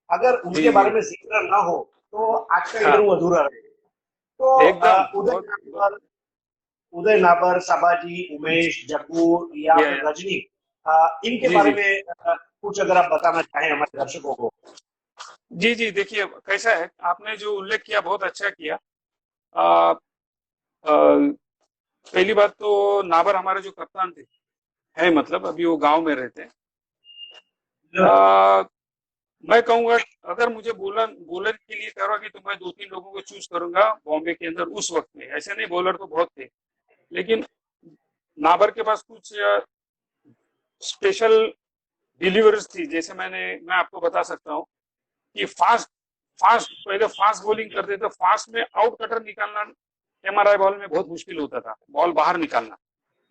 अगर जी उनके बारे जी। में जिक्र ना हो तो आज का हाँ, इंटरव्यू अधूरा रहेगा। तो एकदम उदय बहुत। नाबर, साबाजी, उमेश, जग्गू या फिर या रजनी, इनके जी बारे जी में कुछ अगर आप बताना चाहें हमारे दर्शकों को। जी जी। देखिए कैसा है, आपने जो उल्लेख किया बहुत अच्छा किया। आ, आ, पहली बात तो नाबर हमारे जो कप्तान थे, है मतलब अभी वो गांव में रहते हैं। आ, मैं कहूंगा अगर मुझे बॉलर बॉलर के लिए कहोगे तो मैं दो तीन लोगों को चूज करूंगा बॉम्बे के अंदर उस वक्त में, ऐसे नहीं, बॉलर तो बहुत थे। लेकिन नाबर के पास कुछ स्पेशल डिलीवरीज थी। जैसे मैं आपको बता सकता हूँ कि फास्ट फास्ट पहले फास्ट बॉलिंग करते थे, फास्ट में आउट कटर निकालना एमआरआई बॉल में बहुत मुश्किल होता था, बॉल बाहर निकालना,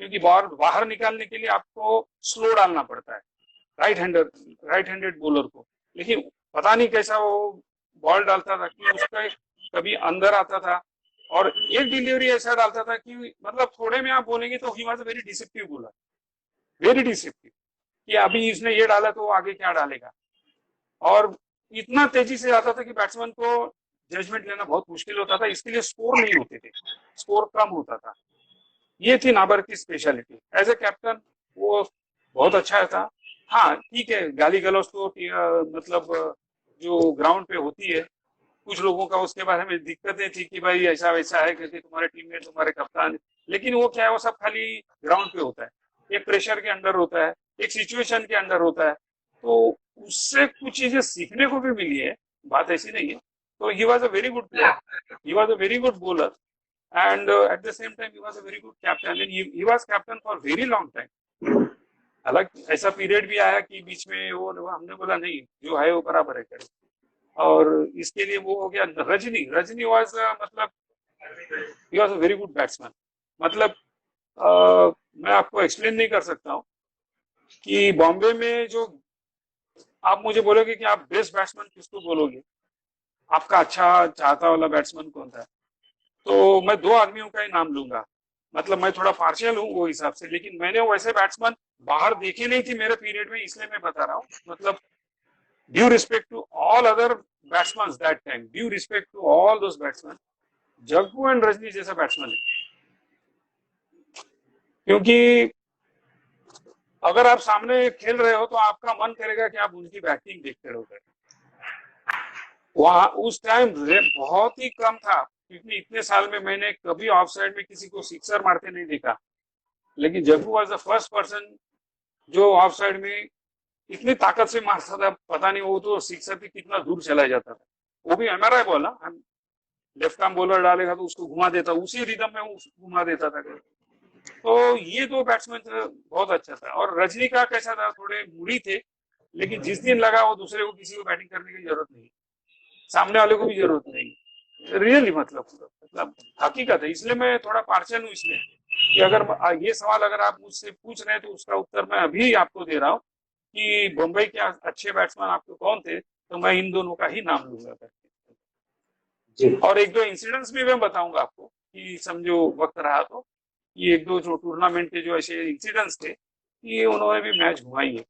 क्योंकि बॉल बाहर निकालने के लिए आपको स्लो डालना पड़ता है राइट हैंडेड बॉलर को। लेकिन पता नहीं कैसा वो बॉल डालता था कि उसका कभी अंदर आता था, और एक डिलीवरी ऐसा डालता था कि मतलब थोड़े में आप बोलेंगे तो he was a very deceptive bowler, very deceptive, कि अभी इसने ये डाला तो वो आगे क्या डालेगा। और इतना तेजी से आता था कि बैट्समैन को जजमेंट लेना बहुत मुश्किल होता था, इसके लिए स्कोर नहीं होते थे, स्कोर कम होता था। ये थी नाबर की स्पेशलिटी। एज ए कैप्टन वो बहुत अच्छा था। हाँ ठीक है, गाली गलौज तो मतलब जो ग्राउंड पे होती है, कुछ लोगों का उसके बारे में दिक्कतें थी कि भाई ऐसा वैसा है करके, तुम्हारे टीम में तुम्हारे कप्तान, लेकिन वो क्या है, वो सब खाली ग्राउंड पे होता है, एक प्रेशर के अंडर होता है, एक सिचुएशन के अंडर होता है, तो उससे कुछ चीजें सीखने को भी मिली है, बात ऐसी नहीं है। तो he was a very good player, he was a very good bowler, and at the same time he was a very good captain, and he was captain for very long time। हालांकि ऐसा period भी आया कि बीच में वो हमने बोला नहीं, जो है वो बराबर है करे, और इसके लिए वो हो गया रजनी। रजनी वाज मतलब ही was a very good batsman. मतलब मैं आपको एक्सप्लेन नहीं कर सकता हूँ कि बॉम्बे में जो आप मुझे बोलोगे कि आप बेस्ट बैट्समैन किसको बोलोगे, आपका अच्छा चाहता वाला बैट्समैन कौन था, तो मैं दो आदमियों का ही नाम लूंगा। मतलब मैं थोड़ा पार्शियल हूँ वो हिसाब से, लेकिन मैंने वैसे बैट्समैन बाहर देखे नहीं थी मेरे पीरियड में, इसलिए मैं बता रहा हूँ। मतलब due respect to all other batsman that time, due respect to all those batsman, Jaggu and Rajni जैसा बैट्समैन है। क्योंकि अगर आप सामने खेल रहे हो तो आपका मन करेगा कि आप उनकी बैटिंग देखते रहोगे। वहां उस टाइम बहुत ही कम था, क्योंकि इतने साल में मैंने कभी ऑफ साइड में किसी को सिक्सर मारते नहीं देखा, लेकिन Jaggu was the first person जो ऑफ साइड में इतनी ताकत से मारता था, पता नहीं वो तो सिक्सर भी कितना दूर चला जाता था। वो भी हमारा बॉल ना, हम लेफ्ट आर्म बॉलर डालेगा तो उसको घुमा देता, उसी रिदम में वो घुमा देता था। तो ये दो बैट्समैन बहुत अच्छा था। और रजनी का कैसा था, थोड़े मूडी थे, लेकिन जिस दिन लगा वो दूसरे को किसी को बैटिंग करने की जरूरत नहीं, सामने वाले को भी जरूरत नहीं, रियली मतलब हकीकत है। इसलिए मैं थोड़ा पार्शियल हूँ इसमें कि अगर ये सवाल अगर आप मुझसे पूछ रहे हैं तो उसका उत्तर मैं अभी आपको दे रहा हूँ कि मुंबई के अच्छे बैट्समैन आपको कौन थे, तो मैं इन दोनों का ही नाम लूंगा करके। जी। और एक दो इंसिडेंट्स भी मैं बताऊंगा आपको कि समझो वक्त रहा तो, ये एक दो जो टूर्नामेंट के जो ऐसे इंसिडेंट्स थे, ये उन्होंने भी मैच घुमाई है।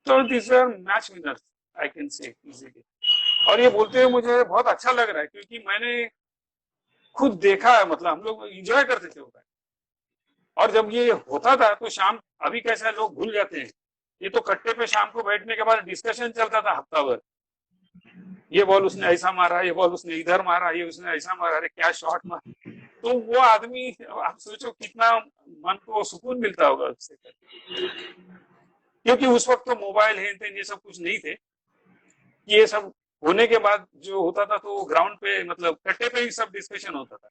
तो this are match winners, I can say easily. और ये बोलते हुए मुझे बहुत अच्छा लग रहा है, क्योंकि मैंने खुद देखा है, मतलब हम लोग एंजॉय करते थे वो। और जब ये होता था तो शाम, अभी कैसा लोग भूल जाते हैं, ये तो कट्टे पे शाम को बैठने के बाद डिस्कशन चलता था हफ्ता भर, ये बॉल उसने ऐसा मारा, ये बॉल उसने इधर मारा, ये उसने ऐसा मारा, अरे क्या शॉट मारा। तो वो आदमी, आप सोचो कितना मन को सुकून मिलता होगा उससे, क्योंकि उस वक्त तो मोबाइल है ये सब कुछ नहीं थे। ये सब होने के बाद जो होता था तो ग्राउंड पे, मतलब कट्टे पे ही सब डिस्कशन होता था।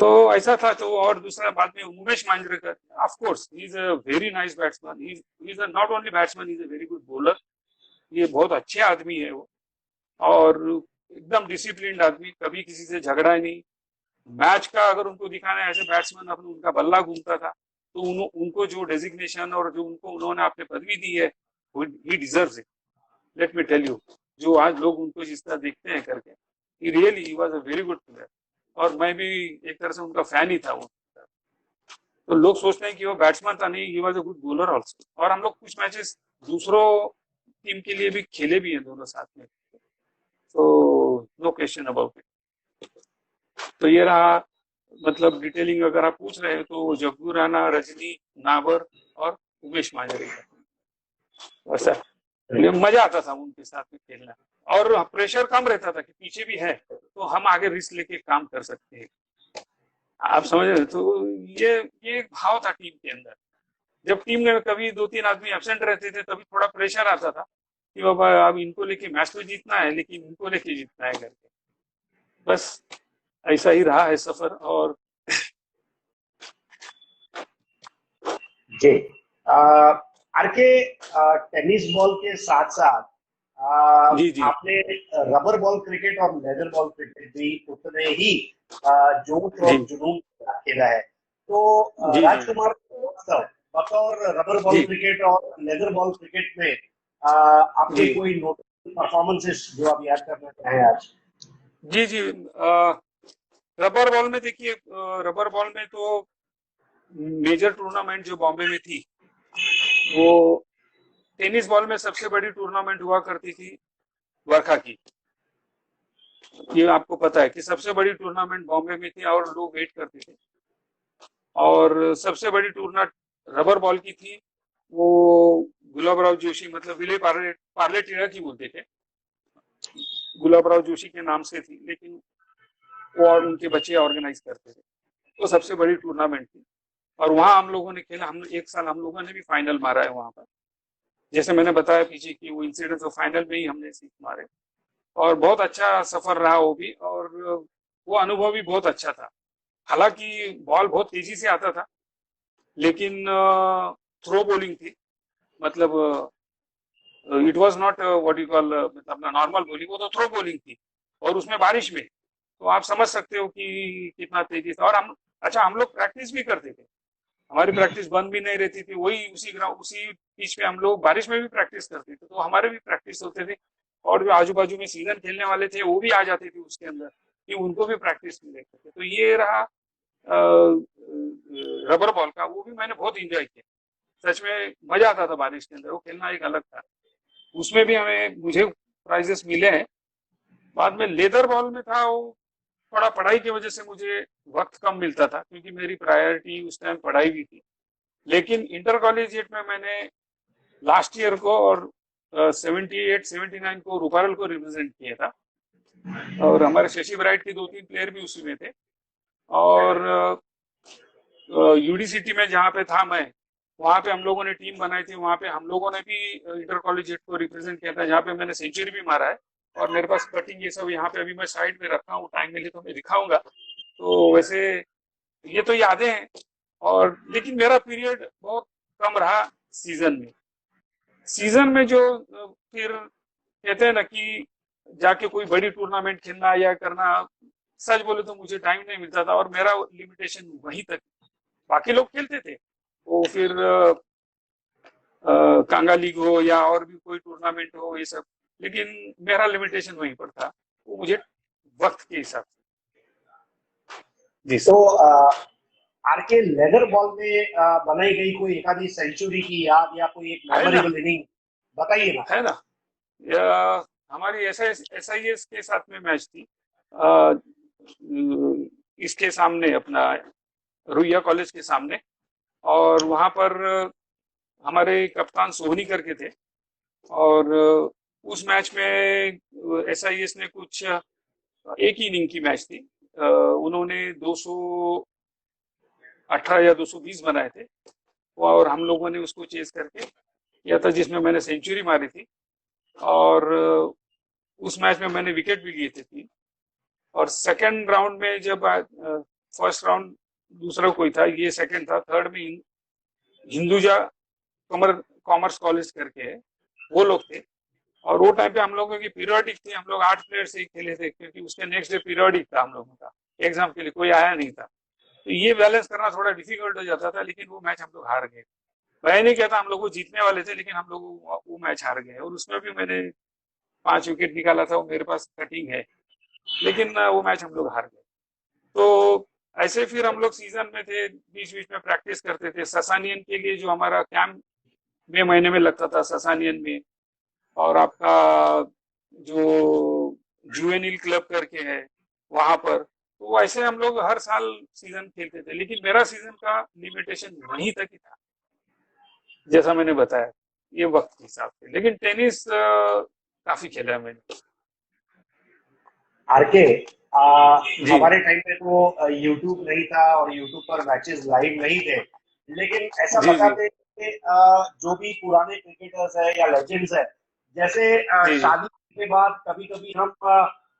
तो ऐसा था। तो और दूसरा बाद में Umesh Manjrekar, of course he is a very nice batsman, he is not only batsman, he is a very good bowler. ये बहुत अच्छे आदमी है वो, और एकदम डिसिप्लिन्ड आदमी, कभी किसी से झगड़ा नहीं। मैच का अगर उनको दिखाना है ऐसे बैट्समैन, अपने उनका बल्ला घूमता था, तो उनको जो डेजिग्नेशन और जो उनको उन्होंने आपने पदवी दी है, he deserves it, let me tell you. जो आज लोग उनको जिस तरह देखते हैं करके, he really he was a very good player. और मैं भी एक तरह से उनका फैन ही था वो। तो लोग सोचते हैं कि वो बैट्समैन था, नहीं, ही was a good bowler also. और हम लोग कुछ मैचेस दूसरों टीम के लिए भी खेले भी हैं दोनों साथ में, तो नो क्वेश्चन अबाउट इट। तो ये रहा, मतलब डिटेलिंग अगर आप पूछ रहे हैं तो जग्गू राणा, रजनी, नाबर और उमेश मांजरेकर, वैसा मजा आता था उनके साथ में खेलना। और प्रेशर कम रहता था कि पीछे भी है तो हम आगे रिस्क लेके काम कर सकते हैं, आप समझ रहे हैं? तो ये एक भाव था टीम के अंदर। जब टीम में कभी दो तीन आदमी एब्सेंट रहते थे तभी थोड़ा प्रेशर आता था कि बाबा अब इनको लेके मैच तो जीतना है, लेकिन इनको लेके जीतना है करके, बस ऐसा ही रहा है सफर। और जी। आरके, टेनिस बॉल के साथ साथ जी जी आपने रबर बॉल क्रिकेट और लेदर बॉल क्रिकेट भी उतने ही जोश जी और जुनून के साथ खेला है। तो जी जी राजकुमार श्रीवास्तव, बतौर रबर बॉल जी क्रिकेट और लेदर बॉल क्रिकेट में आपके जी कोई नोटेबल परफॉर्मेंसेस जो आप याद करना चाहें आज? जी जी। रबर बॉल में देखिए, रबर बॉल में तो मेजर टूर्नामेंट जो बॉम्बे में थी, वो टेनिस बॉल में सबसे बड़ी टूर्नामेंट हुआ करती थी वर्खा की। ये आपको पता है कि सबसे बड़ी टूर्नामेंट बॉम्बे में थी और लोग वेट करते थे। और सबसे बड़ी टूर्नामेंट रबर बॉल की थी, वो गुलाबराव जोशी, मतलब विले पार्ले पार्ले टिड़ा की बोलते थे, गुलाबराव जोशी के नाम से थी, लेकिन वो और उनके बच्चे ऑर्गेनाइज करते थे। वो सबसे बड़ी टूर्नामेंट थी। और वहां हम लोगों ने खेला, हम एक साल हम लोगों ने भी फाइनल मारा है वहां पर। जैसे मैंने बताया पीछे कि वो इंसिडेंट, तो फाइनल में ही हमने सीख मारे। और बहुत अच्छा सफर रहा वो भी, और वो अनुभव भी बहुत अच्छा था। हालांकि बॉल बहुत तेजी से आता था, लेकिन थ्रो बॉलिंग थी, मतलब it was not what you call, मतलब नॉर्मल बॉलिंग, वो तो थ्रो बॉलिंग थी। और उसमें बारिश में, तो आप समझ सकते हो कि कितना तेजी था। और हम, अच्छा, हम लोग प्रैक्टिस भी करते थे, हमारी प्रैक्टिस बंद भी नहीं रहती थी। वही उसी ग्राउंड, उसी पिच पे हम लोग बारिश में भी प्रैक्टिस करते थे, तो हमारे भी प्रैक्टिस होते थे। और जो आजू बाजू में सीजन खेलने वाले थे वो भी आ जाते थे उसके अंदर, कि उनको भी प्रैक्टिस मिले करते। तो ये रहा रबर बॉल का, वो भी मैंने बहुत इंजॉय किया। सच में मजा आता था बारिश के अंदर, वो खेलना एक अलग था। उसमें भी हमें, मुझे प्राइजेस मिले हैं। बाद में लेदर बॉल में था, वो थोड़ा पढ़ाई की वजह से मुझे वक्त कम मिलता था, क्योंकि मेरी प्रायोरिटी उस टाइम पढ़ाई भी थी। लेकिन इंटर कॉलेजिएट में मैंने लास्ट ईयर को और 78 79 को रूपारल को रिप्रेजेंट किया था। और हमारे शशि ब्राइट के 2 3 प्लेयर भी उसी में थे। और यूडीसिटी में जहाँ पे था मैं, वहाँ पे हम लोगों ने टीम बनाई थी। वहाँ पे हम लोगों ने भी इंटर कॉलेजिएट को रिप्रेजेंट किया था, जहाँ पे मैंने सेंचुरी भी मारा है। और मेरे पास कटिंग ये सब यहाँ पे अभी मैं साइड में रखा हूँ, टाइम मिले तो मैं दिखाऊंगा। तो वैसे ये तो यादें हैं। और लेकिन मेरा पीरियड बहुत कम रहा सीजन में। सीजन में जो फिर कहते हैं ना कि जाके कोई बड़ी टूर्नामेंट खेलना या करना, सच बोले तो मुझे टाइम नहीं मिलता था, और मेरा लिमिटेशन वहीं तक। बाकी लोग खेलते थे, वो फिर कांगा लीग हो या और भी कोई टूर्नामेंट हो, ये सब। लेकिन मेरा लिमिटेशन वहीं पर था, वो मुझे वक्त के हिसाब से। जी तो सर। आरके, लेदर बॉल में बनाई गई कोई एक आधी सेंचुरी की याद या कोई एक है ना, मेमोरेबल इनिंग बताइए ना। है ना। हमारी SIS के साथ में मैच थी, अ, इसके सामने अपना रुइया कॉलेज के सामने। और वहां पर हमारे कप्तान सोहनी करके थे। और उस मैच में SIS ने कुछ, एक ही इनिंग की मैच थी, उन्होंने 218 या 220 बनाए थे। और हम लोगों ने उसको चेस करके किया था, जिसमें मैंने सेंचुरी मारी थी। और उस मैच में मैंने विकेट भी लिए थे 3। और सेकंड राउंड में जब, फर्स्ट राउंड दूसरा कोई था, ये सेकंड था, थर्ड में हिंदुजा कमर कॉमर्स कॉलेज करके है, वो लोग थे। और वो टाइम पे हम लोगों की पीरियोडिक थी, हम लोग 8 प्लेयर से ही खेले थे, क्योंकि उसके नेक्स्ट डे पीरियोडिक था हम लोगों का, एग्जाम के लिए कोई आया नहीं था। तो ये बैलेंस करना थोड़ा डिफिकल्ट हो जाता था। लेकिन वो मैच हम लोग हार गए। मैं नहीं कहता हम लोग वो जीतने वाले थे, लेकिन हम लोग वो मैच हार गए। और उसमें भी मैंने 5 विकेट निकाला था, वो मेरे पास कटिंग है। लेकिन वो मैच हम लोग हार गए। तो ऐसे फिर हम लोग सीजन में थे, बीच बीच में प्रैक्टिस करते थे ससानियन के लिए, जो हमारा कैंप मई महीने में लगता था ससानियन में। और आपका जो जुवेनिल क्लब करके है, वहां पर। तो ऐसे हम लोग हर साल सीजन खेलते थे। लेकिन मेरा सीजन का लिमिटेशन वहीं तक ही था, जैसा मैंने बताया, ये वक्त के हिसाब से। लेकिन टेनिस काफी खेला है मैंने। आरके, जी हमारे टाइम पे तो यूट्यूब नहीं था और यूट्यूब पर मैचेस लाइव नहीं थे। लेकिन ऐसा जी जी बताते हैं कि जो भी पुराने क्रिकेटर्स है या लेजेंड्स है, जैसे जी जी शादी के बाद कभी कभी हम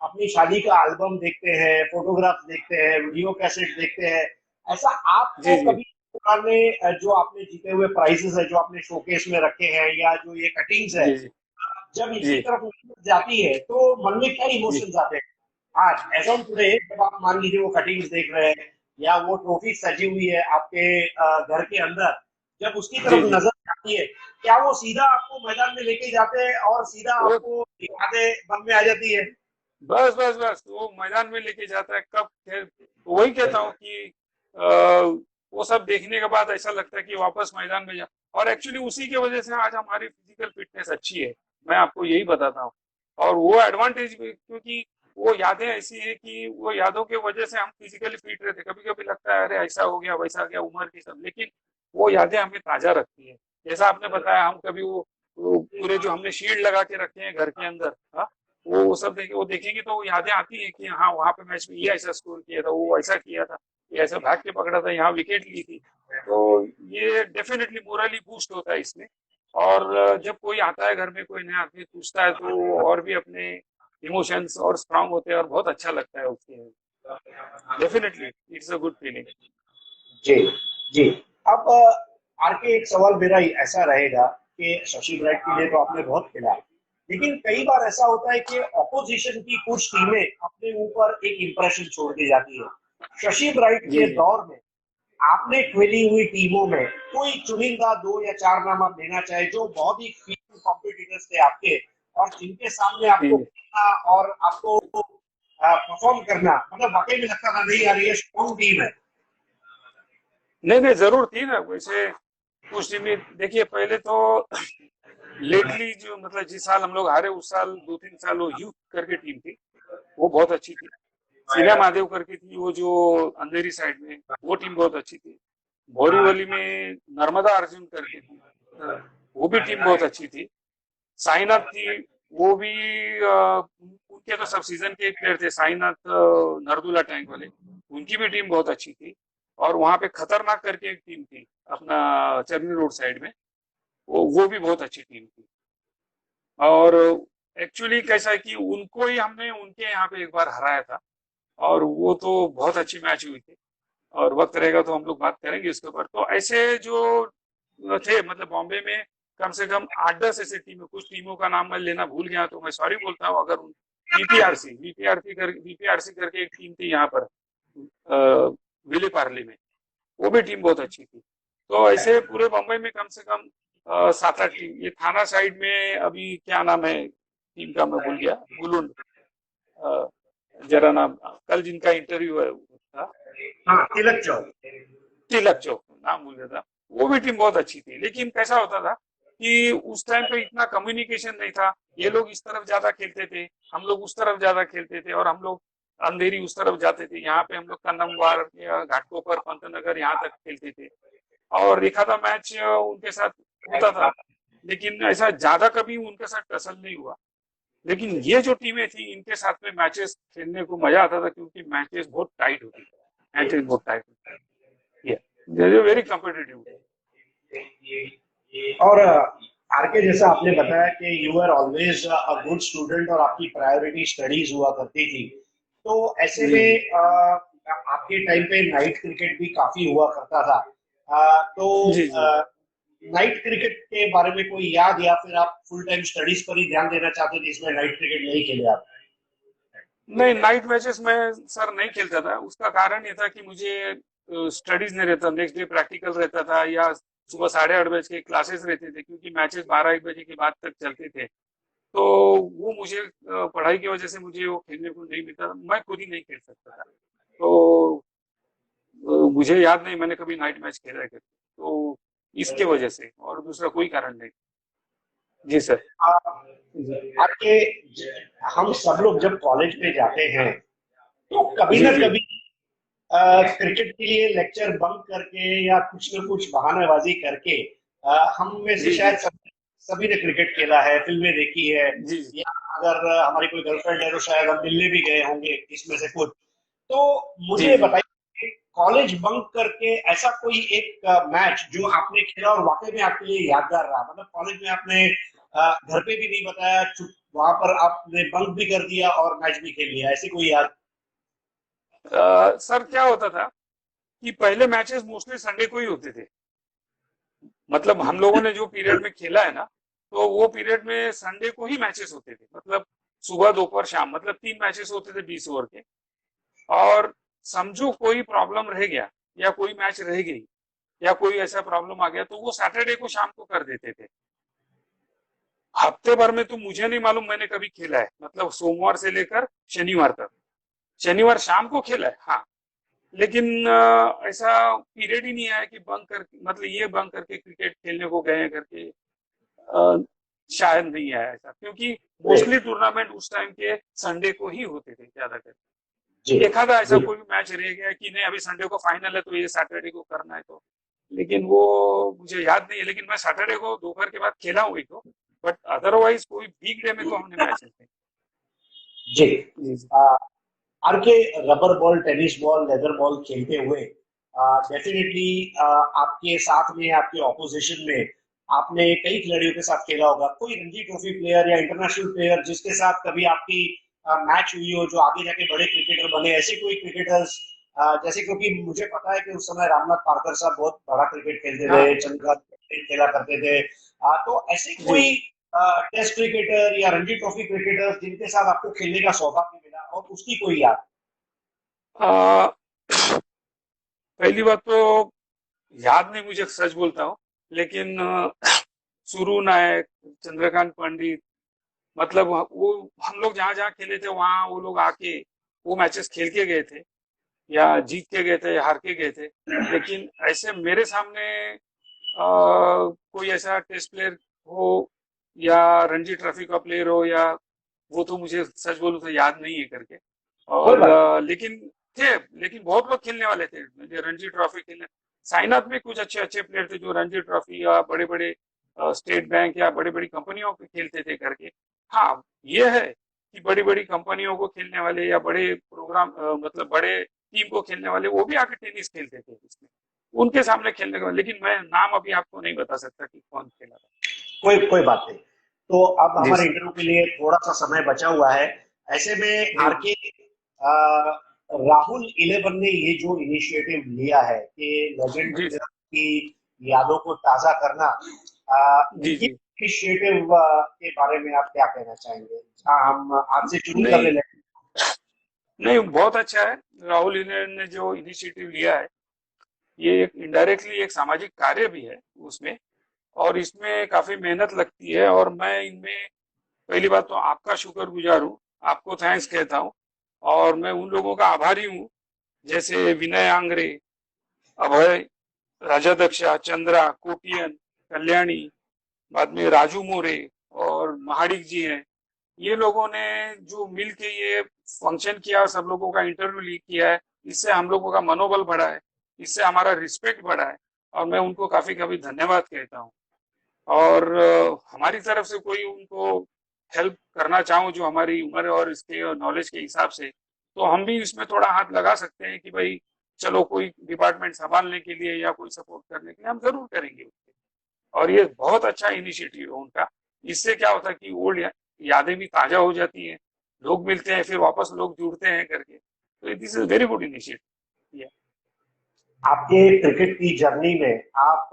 अपनी शादी का एल्बम देखते हैं, फोटोग्राफ देखते हैं, वीडियो कैसेट देखते हैं। ऐसा जी आपको जी कभी पुराने जो आपने जीते हुए प्राइजेस है जो आपने शोकेस में रखे हैं या जो ये कटिंग्स है, जी जी जब जी इनकी तरफ नजर जाती है तो मन में क्या जी इमोशंस आते हैं आज एज ऑन टुडे, जब आप मान लीजिए वो कटिंग्स देख रहे हैं या वो ट्रॉफी सजी हुई है आपके घर के अंदर, जब उसकी जी तरफ जी नजर आती है, क्या वो सीधा आपको मैदान में लेके जाते हैं और सीधा वो आपको यादें मन में आ जाती है? बस बस बस वो मैदान में लेके जाता है कब वही कहता हूँ कि वो सब देखने के बाद ऐसा लगता है कि वापस मैदान में जा। और एक्चुअली उसी की वजह से आज हमारी फिजिकल फिटनेस अच्छी है, मैं आपको यही बताता हूँ। और वो एडवांटेज भी, क्योंकि वो यादें ऐसी है कि वो यादों की वजह से हम फिजिकली फिट रहते। कभी कभी लगता है अरे ऐसा हो गया वैसा हो गया उम्र की सब, लेकिन वो यादें हमें ताजा रखती है। जैसा आपने बताया, हम कभी वो पूरे जो हमने शील्ड लगा के रखे हैं घर के अंदर, हाँ, वो सब वो देखेंगे तो वो यादें आती है कि हाँ वहां पे मैच में ये ऐसा स्कोर किया था, वो ऐसा किया था, ये ऐसा भाग के पकड़ा था, यहाँ विकेट ली थी। तो ये डेफिनेटली मोरली बूस्ट होता है इसमें। और जब कोई आता है घर में, कोई नया आदमी पूछता है, तो वो और भी अपने इमोशंस और स्ट्रांग होते हैं और बहुत अच्छा लगता है उसके। Definitely it's a good feeling. जी, जी। अब आरके एक सवाल मेरा ऐसा रहेगा कि शशि ब्राइट के लिए तो आपने बहुत खेला, लेकिन कई बार ऐसा होता है कि ऑपोजिशन की कुछ टीमें अपने ऊपर एक इंप्रेशन छोड़ के जाती है। शशि ब्राइट जी के जी दौर में आपने खेली हुई टीमों में कोई चुनिंदा 2 या 4 नाम आप देना चाहे जो बहुत ही फील्ड कॉम्पिटिटर्स थे आपके, और जिनके सामने जी आपको जी। खेलना और आपको परफॉर्म करना मतलब वाकई में लगता था नहीं यार ये स्ट्रॉन्ग टीम है? नहीं नहीं, जरूर थी ना वैसे कुछ टीमें। देखिए पहले तो लेटली जो मतलब जिस साल हम लोग हारे उस साल 2-3 साल वो यूथ करके टीम थी, वो बहुत अच्छी थी। सीना महादेव करके थी वो जो अंधेरी साइड में, वो टीम बहुत अच्छी थी। बोरीवली में नर्मदा अर्जुन करके थी, वो भी टीम बहुत अच्छी थी। साईनाथ थी, वो भी उनके तो सब सीजन के प्लेयर थे साईनाथ, नरदुल्ला टैंक वाले, उनकी भी टीम बहुत अच्छी थी। और वहां पे खतरनाक करके एक टीम थी अपना चरनी रोड साइड में, वो भी बहुत अच्छी टीम थी। और एक्चुअली कैसा है कि उनको ही हमने उनके यहाँ पे एक बार हराया था, और वो तो बहुत अच्छी मैच हुई थी। और वक्त रहेगा तो हम लोग बात करेंगे इसके ऊपर। तो ऐसे जो थे मतलब बॉम्बे में कम से कम 8-10 ऐसे टीम, कुछ टीमों का नाम मैं लेना भूल गया तो मैं सॉरी बोलता हूँ अगर। बीपीआरसी करके एक टीम थी यहाँ पर विले पार्ले में, वो भी टीम बहुत अच्छी थी। तो ऐसे पूरे बम्बई में कम से कम 7-8 टीम। ये थाना साइड में अभी क्या नाम है टीम का मैं भूल गया, बुलुंड, अ, जरा नाम, कल जिनका इंटरव्यू है था, हाँ, तिलक चौक। तिलक चौक, नाम भूल गया था। वो भी टीम बहुत अच्छी थी, लेकिन कैसा होता था कि उस टाइम पे इतना कम्युनिकेशन नहीं था। ये लोग इस तरफ ज्यादा खेलते थे, हम लोग उस तरफ ज्यादा खेलते थे, और हम लोग अंधेरी उस तरफ जाते थे। यहाँ पे हम लोग कन्नमवार या घाटकोपर पंतनगर यहाँ तक खेलते थे। और एक आधा मैच उनके साथ होता था, लेकिन ऐसा ज्यादा कभी उनके साथ टसल नहीं हुआ। लेकिन ये जो टीमें थी इनके साथ में मैचेस खेलने को मजा आता था, क्योंकि मैचेस बहुत टाइट होती थी, मैचेस बहुत टाइट होती थी, वेरी कॉम्पिटिटिव। और आरके जैसा आपने बताया कि you are always a good student और आपकी प्रायोरिटी स्टडीज हुआ करती थी, तो ऐसे जी जी में आपके टाइम पे नाइट क्रिकेट भी काफी हुआ करता था। तो जी जी। नाइट क्रिकेट के बारे में कोई याद, या फिर आप फुल टाइम स्टडीज पर ही ध्यान देना चाहते थे इसमें नाइट क्रिकेट नहीं खेले आप? नहीं, नाइट मैचेस में सर नहीं खेलता था। उसका कारण ये था कि मुझे स्टडीज नहीं रहता, नेक्स्ट डे प्रैक्टिकल रहता था, या सुबह 8:30 बजे के क्लासेस रहते थे, क्योंकि मैचेस 12-1 बजे के बाद तक चलते थे। तो वो मुझे पढ़ाई की वजह से मुझे वो खेलने को नहीं मिलता, मैं खुद ही नहीं खेल सकता था। तो मुझे याद नहीं मैंने कभी नाइट मैच खेला है करके। तो इसके वजह से, और दूसरा कोई कारण नहीं। जी सर। जी आपके हम सब लोग जब कॉलेज में जाते हैं तो कभी जी ना जी कभी क्रिकेट के लिए लेक्चर बंक करके या कुछ न कुछ बहानेबाजी करके हम में से जी शायद सभी ने क्रिकेट खेला है, फिल्में देखी है, जी या अगर हमारी कोई गर्लफ्रेंड है तो शायद हम मिलने भी गए होंगे इसमें से कुछ। तो जी मुझे जी। बताइए, कॉलेज बंक करके ऐसा कोई एक मैच जो आपने खेला और वाकई में आपके लिए यादगार रहा, मतलब कॉलेज में आपने घर पे भी नहीं बताया, वहां पर आपने बंक भी कर दिया और मैच भी खेल लिया, ऐसी कोई याद? सर क्या होता था कि पहले मैचेस मोस्टली संडे को ही होते थे। मतलब हम लोगों ने जो पीरियड में खेला है ना, तो वो पीरियड में संडे को ही मैचेस होते थे। मतलब सुबह दोपहर शाम, मतलब 3 मैचेस होते थे 20 ओवर के। और समझो कोई प्रॉब्लम रह गया या कोई मैच रह गई या कोई ऐसा प्रॉब्लम आ गया, तो वो सैटरडे को शाम को कर देते थे। हफ्ते भर में तो मुझे नहीं मालूम मैंने कभी खेला है, मतलब सोमवार से लेकर शनिवार तक। शनिवार शाम को खेला है हाँ, लेकिन ऐसा पीरियड ही नहीं आया कि बंक कर, मतलब ये बंक करके क्रिकेट खेलने को गए हैं करके। शायद नहीं आया ऐसा, क्योंकि जी मोस्टली टूर्नामेंट उस टाइम के संडे को ही होते थे ज्यादातर। जी एक आधा ऐसा जी। कोई मैच रह गया कि नहीं अभी संडे को फाइनल है तो ये सैटरडे को करना है, तो लेकिन वो मुझे याद नहीं है। लेकिन मैं सैटरडे को दोपहर के बाद खेला हूँ एक तो, बट अदरवाइज कोई वीक डे में तो हमने मैच नहीं जी। जी जी। आर के, rubber ball, tennis ball, leather ball खेलते हुए डेफिनेटली आपके साथ में, आपके ऑपोजिशन में आपने कई खिलाड़ियों के साथ खेला होगा। कोई रणजी ट्रॉफी प्लेयर या इंटरनेशनल प्लेयर जिसके साथ कभी आपकी मैच हुई हो, जो आगे जाके बड़े क्रिकेटर बने, ऐसे कोई क्रिकेटर्स? जैसे क्योंकि मुझे पता है कि उस समय रामनाथ पारकर साहब बहुत बड़ा क्रिकेट खेलते थे, हाँ चंद्रकांत क्रिकेट खेला करते थे। तो ऐसे जी कोई टेस्ट क्रिकेटर या रणजी ट्रॉफी क्रिकेटर जिनके साथ आपको खेलने का सौभाग्य मिला और उसकी कोई याद? आ, पहली बात तो याद नहीं मुझे, सच बोलता हूँ। लेकिन सुरू नायक, चंद्रकांत पंडित, मतलब वो हम लोग जहाँ जहाँ खेले थे वहां वो लोग आके वो मैचेस खेल के गए थे, या जीत के गए थे या हार के गए थे। लेकिन ऐसे मेरे सामने कोई ऐसा टेस्ट प्लेयर हो या रणजी ट्रॉफी का प्लेयर हो, या वो तो मुझे सच बोलूं तो याद नहीं है करके। कोई और बात लेकिन थे, लेकिन बहुत लोग खेलने वाले थे जो रणजी ट्रॉफी खेलने। साइनाथ में कुछ अच्छे अच्छे प्लेयर थे जो रणजी ट्रॉफी या बड़े बड़े स्टेट बैंक या बड़ी बड़ी कंपनियों के खेलते थे करके। हाँ ये है कि बड़ी बड़ी कंपनियों को खेलने वाले या बड़े प्रोग्राम मतलब बड़े टीम को खेलने वाले वो भी आके टेनिस खेलते थे इसमें, उनके सामने खेलने का। लेकिन मैं नाम अभी आपको नहीं बता सकता कि कौन खेला था। कोई कोई बात नहीं। तो अब जी हमारे सर। इंटरव्यू के लिए थोड़ा सा समय बचा हुआ है। ऐसे में जी आर के, राहुल 11 ने ये जो इनिशिएटिव लिया है कि लेजेंड जी प्लेयर की यादों को ताजा करना, जी ये जी। इनिशिएटिव के बारे में आप क्या कहना चाहेंगे? हम आपसे शुरू कर नहीं ले। नहीं, बहुत अच्छा है राहुल इन्हें ने जो इनिशिएटिव लिया है। ये एक इनडायरेक्टली एक सामाजिक कार्य भी है उसमें, और इसमें काफी मेहनत लगती है। और मैं इनमें पहली बात तो आपका शुक्रगुजार हूँ, आपको थैंक्स कहता हूँ। और मैं उन लोगों का आभारी हूँ जैसे विनय आंग्रे, अभय, राजाध्यक्षा, चंद्रा, कोटियन, कल्याणी, बाद में राजू मोरे और महाडिक जी हैं। ये लोगों ने जो मिल के ये फंक्शन किया और सब लोगों का इंटरव्यू किया है, इससे हम लोगों का मनोबल बढ़ा है, इससे हमारा रिस्पेक्ट बढ़ा है। और मैं उनको काफी काफी धन्यवाद कहता हूँ। और हमारी तरफ से कोई उनको हेल्प करना चाहूँ जो हमारी उम्र और इसके नॉलेज के हिसाब से, तो हम भी इसमें थोड़ा हाथ लगा सकते हैं कि भाई चलो कोई डिपार्टमेंट संभालने के लिए या कोई सपोर्ट करने के लिए हम जरूर करेंगे उसके। और ये बहुत अच्छा इनिशिएटिव है उनका। इससे क्या होता है कि ओल्ड यादें भी ताजा हो जाती हैं, लोग मिलते हैं फिर वापस लोग जुड़ते हैं करके। तो this is very good initiative. आपके क्रिकेट की जर्नी में आप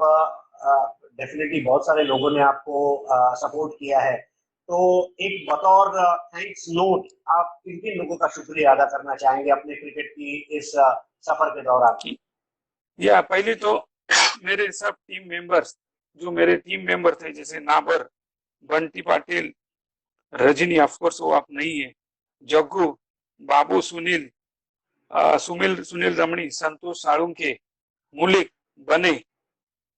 डेफिनेटली बहुत सारे लोगों ने आपको सपोर्ट किया है। तो एक बतौर थैंक्स नोट आप किन किन लोगों का शुक्रिया अदा करना चाहेंगे अपने क्रिकेट की इस सफर के दौरान? या पहले तो मेरे सब टीम मेंबर्स, जो मेरे टीम मेंबर थे जैसे नाबर, बंटी पाटिल, रजनी, ऑफकोर्स वो आप नहीं है, जग्गू, बाबू, सुनील, सुनील रमणी, संतोष साळुंके, मुलिक, बने,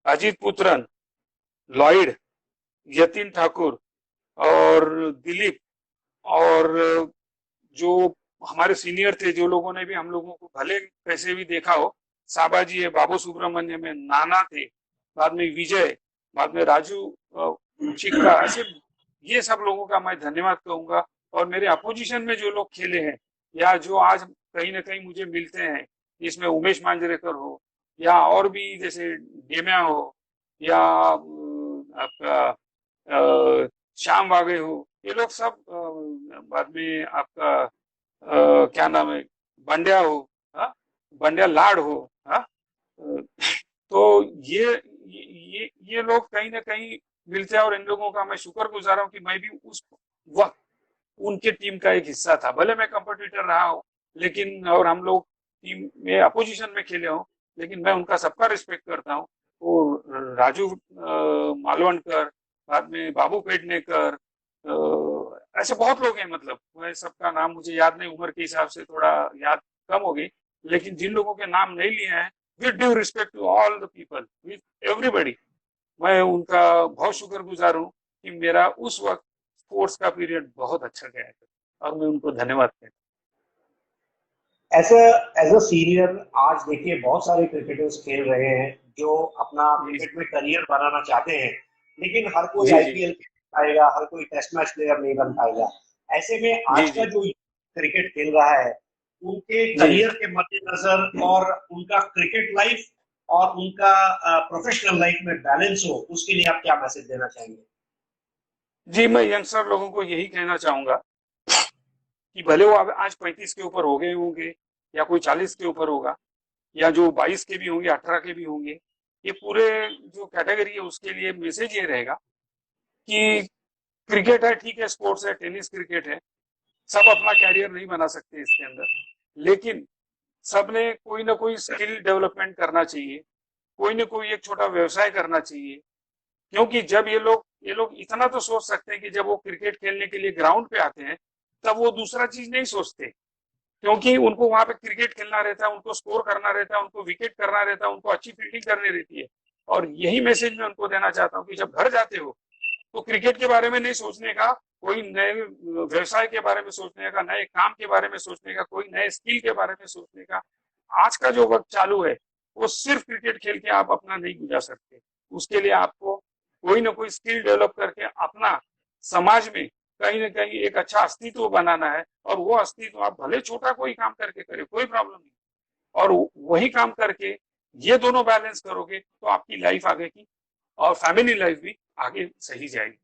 अजीत पुत्रन, लॉयड, यतीन ठाकुर और दिलीप, और जो हमारे सीनियर थे जो लोगों ने भी हम लोगों को भले कैसे भी देखा हो, साबाजी है, बाबू सुब्रमण्यम है, नाना थे, बाद में विजय, बाद में राजू चिक्का, ऐसे ये सब लोगों का मैं धन्यवाद कहूंगा। और मेरे अपोजिशन में जो लोग खेले हैं या जो आज कहीं ना कहीं मुझे मिलते हैं, इसमें उमेश मांजरेकर हो या और भी जैसे डेम्या हो या आपका श्याम वागे हो, ये लोग सब बाद में आपका क्या नाम है, बंड्या हो, हाँ, बंड्या लाड हो, हाँ, अ, तो ये लोग कहीं ना कहीं मिलते हैं, और इन लोगों का मैं शुक्रगुजार हूँ कि मैं भी उस वक्त उनके टीम का एक हिस्सा था। भले मैं कंपटीटर रहा हूँ, लेकिन और हम लोग टीम में अपोजिशन में खेले हों, लेकिन मैं उनका सबका रिस्पेक्ट करता हूँ। और राजू मालवणकर, बाद में बाबू पेडनेकर, ऐसे बहुत लोग हैं, मतलब मैं सबका नाम मुझे याद नहीं, उम्र के हिसाब से थोड़ा याद कम हो गई, लेकिन जिन लोगों के नाम नहीं लिए हैं, with due respect to all the people, with everybody, मैं उनका बहुत शुक्रगुजार हूँ कि मेरा उस वक्त स्पोर्ट्स का पीरियड बहुत अच्छा गया है, और मैं उनको धन्यवाद कहता एज एज अ सीनियर आज देखिए बहुत सारे क्रिकेटर्स खेल रहे हैं जो अपना हूँ। जी क्रिकेट में करियर बनाना चाहते हैं, लेकिन हर कोई जी जी आईपीएल खेल पाएगा, हर कोई टेस्ट मैच प्लेयर नहीं बन पाएगा। ऐसे में जी आज का जी जो क्रिकेट खेल रहा है उनके जी करियर के मद्देनजर और उनका क्रिकेट लाइफ और उनका प्रोफेशनल लाइफ में बैलेंस हो, उसके लिए आप क्या मैसेज देना चाहेंगे? जी, मैं यंगस्टर लोगों को यही कहना चाहूंगा कि भले वो अब आज 35 के ऊपर हो गए होंगे, या कोई 40 के ऊपर होगा, या जो 22 के भी होंगे, 18 के भी होंगे, ये पूरे जो कैटेगरी है उसके लिए मैसेज ये रहेगा कि क्रिकेट है, ठीक है, स्पोर्ट्स है, टेनिस क्रिकेट है, सब अपना कैरियर नहीं बना सकते इसके अंदर, लेकिन सबने कोई ना कोई स्किल डेवलपमेंट करना चाहिए, कोई ना कोई एक छोटा व्यवसाय करना चाहिए। क्योंकि जब ये लोग इतना तो सोच सकते हैं कि जब वो क्रिकेट खेलने के लिए ग्राउंड पे आते हैं, तब वो दूसरा चीज नहीं सोचते, क्योंकि उनको वहां पे क्रिकेट खेलना रहता है, उनको स्कोर करना रहता है, उनको विकेट करना रहता है, उनको अच्छी फील्डिंग करनी रहती है। और यही मैसेज मैं उनको देना चाहता हूँ कि जब घर जाते हो तो क्रिकेट के बारे में नहीं सोचने का, कोई नए व्यवसाय के बारे में सोचने का, नए काम के बारे में सोचने का, कोई नए स्किल के बारे में सोचने का। आज का जो वक्त चालू है वो सिर्फ क्रिकेट खेल के आप अपना नहीं गुजार सकते, उसके लिए आपको कोई ना कोई स्किल डेवलप करके अपना समाज में कहीं ना कहीं एक अच्छा अस्तित्व बनाना है, और वो अस्तित्व आप भले छोटा कोई काम करके करें, कोई प्रॉब्लम नहीं, और वही काम करके ये दोनों बैलेंस करोगे तो आपकी लाइफ आगे की और फैमिली लाइफ भी आगे सही जाएगी।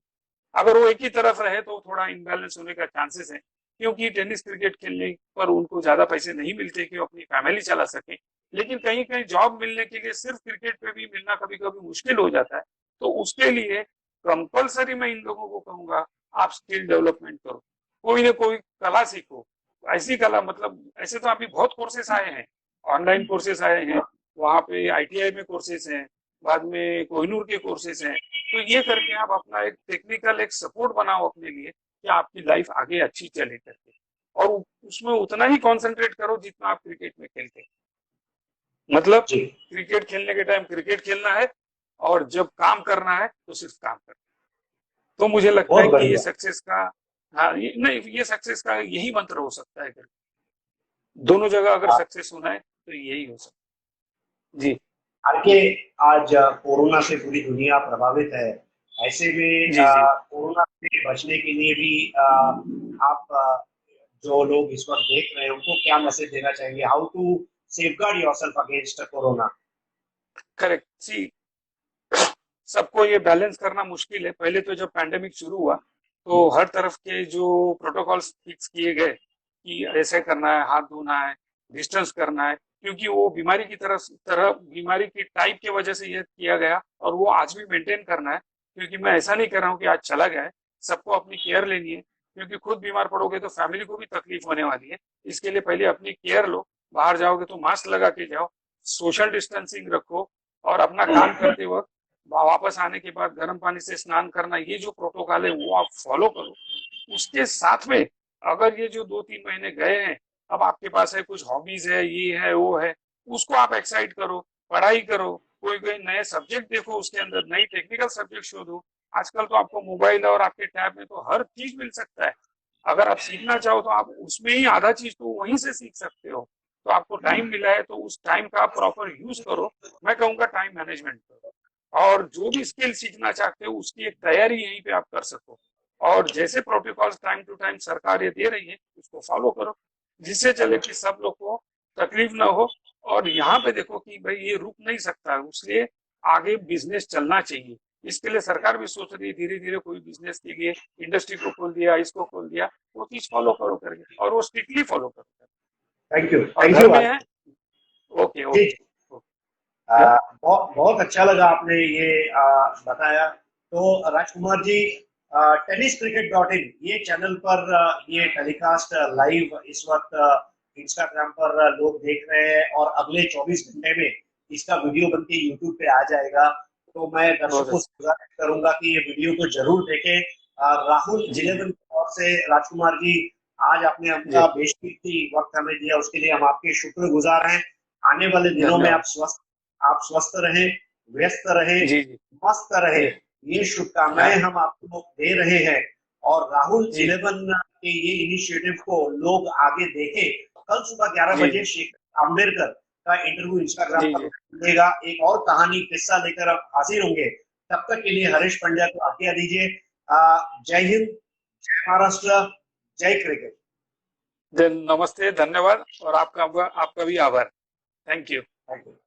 अगर वो एक ही तरफ रहे तो थोड़ा इनबैलेंस होने का चांसेस है, क्योंकि टेनिस क्रिकेट खेलने पर उनको ज्यादा पैसे नहीं मिलते कि वो अपनी फैमिली चला सके, लेकिन कहीं कहीं जॉब मिलने के लिए सिर्फ क्रिकेट पे भी मिलना कभी कभी मुश्किल हो जाता है। तो उसके लिए कंपलसरी मैं इन लोगों को कहूंगा, आप स्किल डेवलपमेंट करो, कोई ना कोई कला सीखो। ऐसी कला, मतलब ऐसे तो अभी बहुत कोर्सेस आए हैं, ऑनलाइन कोर्सेस आए हैं, वहां पे आईटीआई में कोर्सेस हैं, बाद में कोहिनूर के कोर्सेस हैं। तो ये करके आप अपना एक टेक्निकल एक सपोर्ट बनाओ अपने लिए, कि आपकी लाइफ आगे अच्छी चले करके, और उसमें उतना ही कंसंट्रेट करो जितना आप क्रिकेट में खेलते हैं। मतलब जी, क्रिकेट खेलने के टाइम क्रिकेट खेलना है, और जब काम करना है तो सिर्फ काम करना है। तो मुझे लगता है बहुत कि ये बढ़िया। सक्सेस का, हाँ, नहीं, ये सक्सेस का यही मंत्र हो सकता है। दोनों जगह अगर सक्सेस होना है तो यही हो सकता है। जी आगे आज कोरोना से पूरी दुनिया प्रभावित है। ऐसे में जी जी कोरोना से बचने के लिए भी आप जो लोग इस वक्त देख रहे हैं उनको क्या मैसेज देना चाहेंगे? How to safeguard yourself against corona? Correct. See, सबको ये बैलेंस करना मुश्किल है। पहले तो जब पैंडेमिक शुरू हुआ तो हर तरफ के जो प्रोटोकॉल्स फिक्स किए गए कि ऐसे करना है, हाथ धोना है, डिस्टेंस करना है, क्योंकि वो बीमारी की तरह बीमारी की टाइप की वजह से ये किया गया, और वो आज भी मेंटेन करना है। क्योंकि मैं ऐसा नहीं कर रहा हूँ कि आज चला गया है, सबको अपनी केयर लेनी है, क्योंकि खुद बीमार पड़ोगे तो फैमिली को भी तकलीफ होने वाली है। इसके लिए पहले अपनी केयर लो, बाहर जाओगे तो मास्क लगा के जाओ, सोशल डिस्टेंसिंग रखो, और अपना काम करते वक्त वापस आने के बाद गर्म पानी से स्नान करना, ये जो प्रोटोकॉल है वो आप फॉलो करो। उसके साथ में अगर ये जो 2-3 महीने गए हैं, अब आपके पास है कुछ हॉबीज है, ये है वो है, उसको आप एक्साइट करो, पढ़ाई करो, कोई कोई नए सब्जेक्ट देखो, उसके अंदर नई टेक्निकल सब्जेक्ट शोधो। आजकल तो आपको मोबाइल और आपके टैब में तो हर चीज मिल सकता है। अगर आप सीखना चाहो तो आप उसमें ही आधा चीज तो वहीं से सीख सकते हो। तो आपको टाइम मिला है तो उस टाइम का प्रॉपर यूज करो। मैं कहूंगा टाइम मैनेजमेंट करो, और जो भी स्किल सीखना चाहते हो उसकी एक तैयारी यहीं पे आप कर सको। और जैसे प्रोटोकॉल्स टाइम टू टाइम सरकार ये दे रही है उसको फॉलो करो, जिससे चले कि सब लोग को तकलीफ ना हो। और यहाँ पे देखो कि भाई ये रुक नहीं सकता, इसलिए आगे बिजनेस चलना चाहिए। इसके लिए सरकार भी सोच रही है धीरे धीरे, कोई बिजनेस के लिए इंडस्ट्री को खोल दिया, इसको खोल दिया, वो चीज फॉलो करो करके, और वो स्ट्रिक्टली फॉलो करो। थैंक यू, और थैंक घर यू। में है। ओके जी, ओके। बहुत बहुत अच्छा लगा आपने ये बताया। तो Rajkumar ji, tennis cricket dot in ये चैनल पर ये टेलीकास्ट लाइव इस वक्त इंस्टाग्राम पर लोग देख रहे हैं, और अगले 24 घंटे में इसका वीडियो बन के यूट्यूब पे आ जाएगा। तो मैं बहुत दर्शकों से अच्छा। गुजारिश करूंगा कि ये वीडियो तो जरूर देखें। राहुल जी जिलेबन की ओर से राजकुमार जी, आज आपने जी। अपना बेशकीमती वक्त हमें दिया, उसके लिए हम आपके शुक्रगुजार हैं। आने वाले दिनों में धन्यवाद। आप स्वस्थ रहें, व्यस्त रहें, जी जी मस्त रहे, जी। ये शुभकामनाएं हाँ हम आपको दे रहे हैं। और राहुल जी इलेवन के ये इनिशिएटिव को लोग आगे देखें। कल सुबह 11 जी बजे जी शेखर आम्बेडकर का इंटरव्यू इंस्टाग्राम जी पर जी। मिलेगा। एक और कहानी किस्सा लेकर आप हाजिर होंगे। तब तक के लिए हरीश पंड्या को आज्ञा दीजिए। जय हिंद, जय महाराष्ट्र, जय क्रिकेट। नमस्ते, धन्यवाद, और आपका आपका भी आभार। Thank you. Thank you.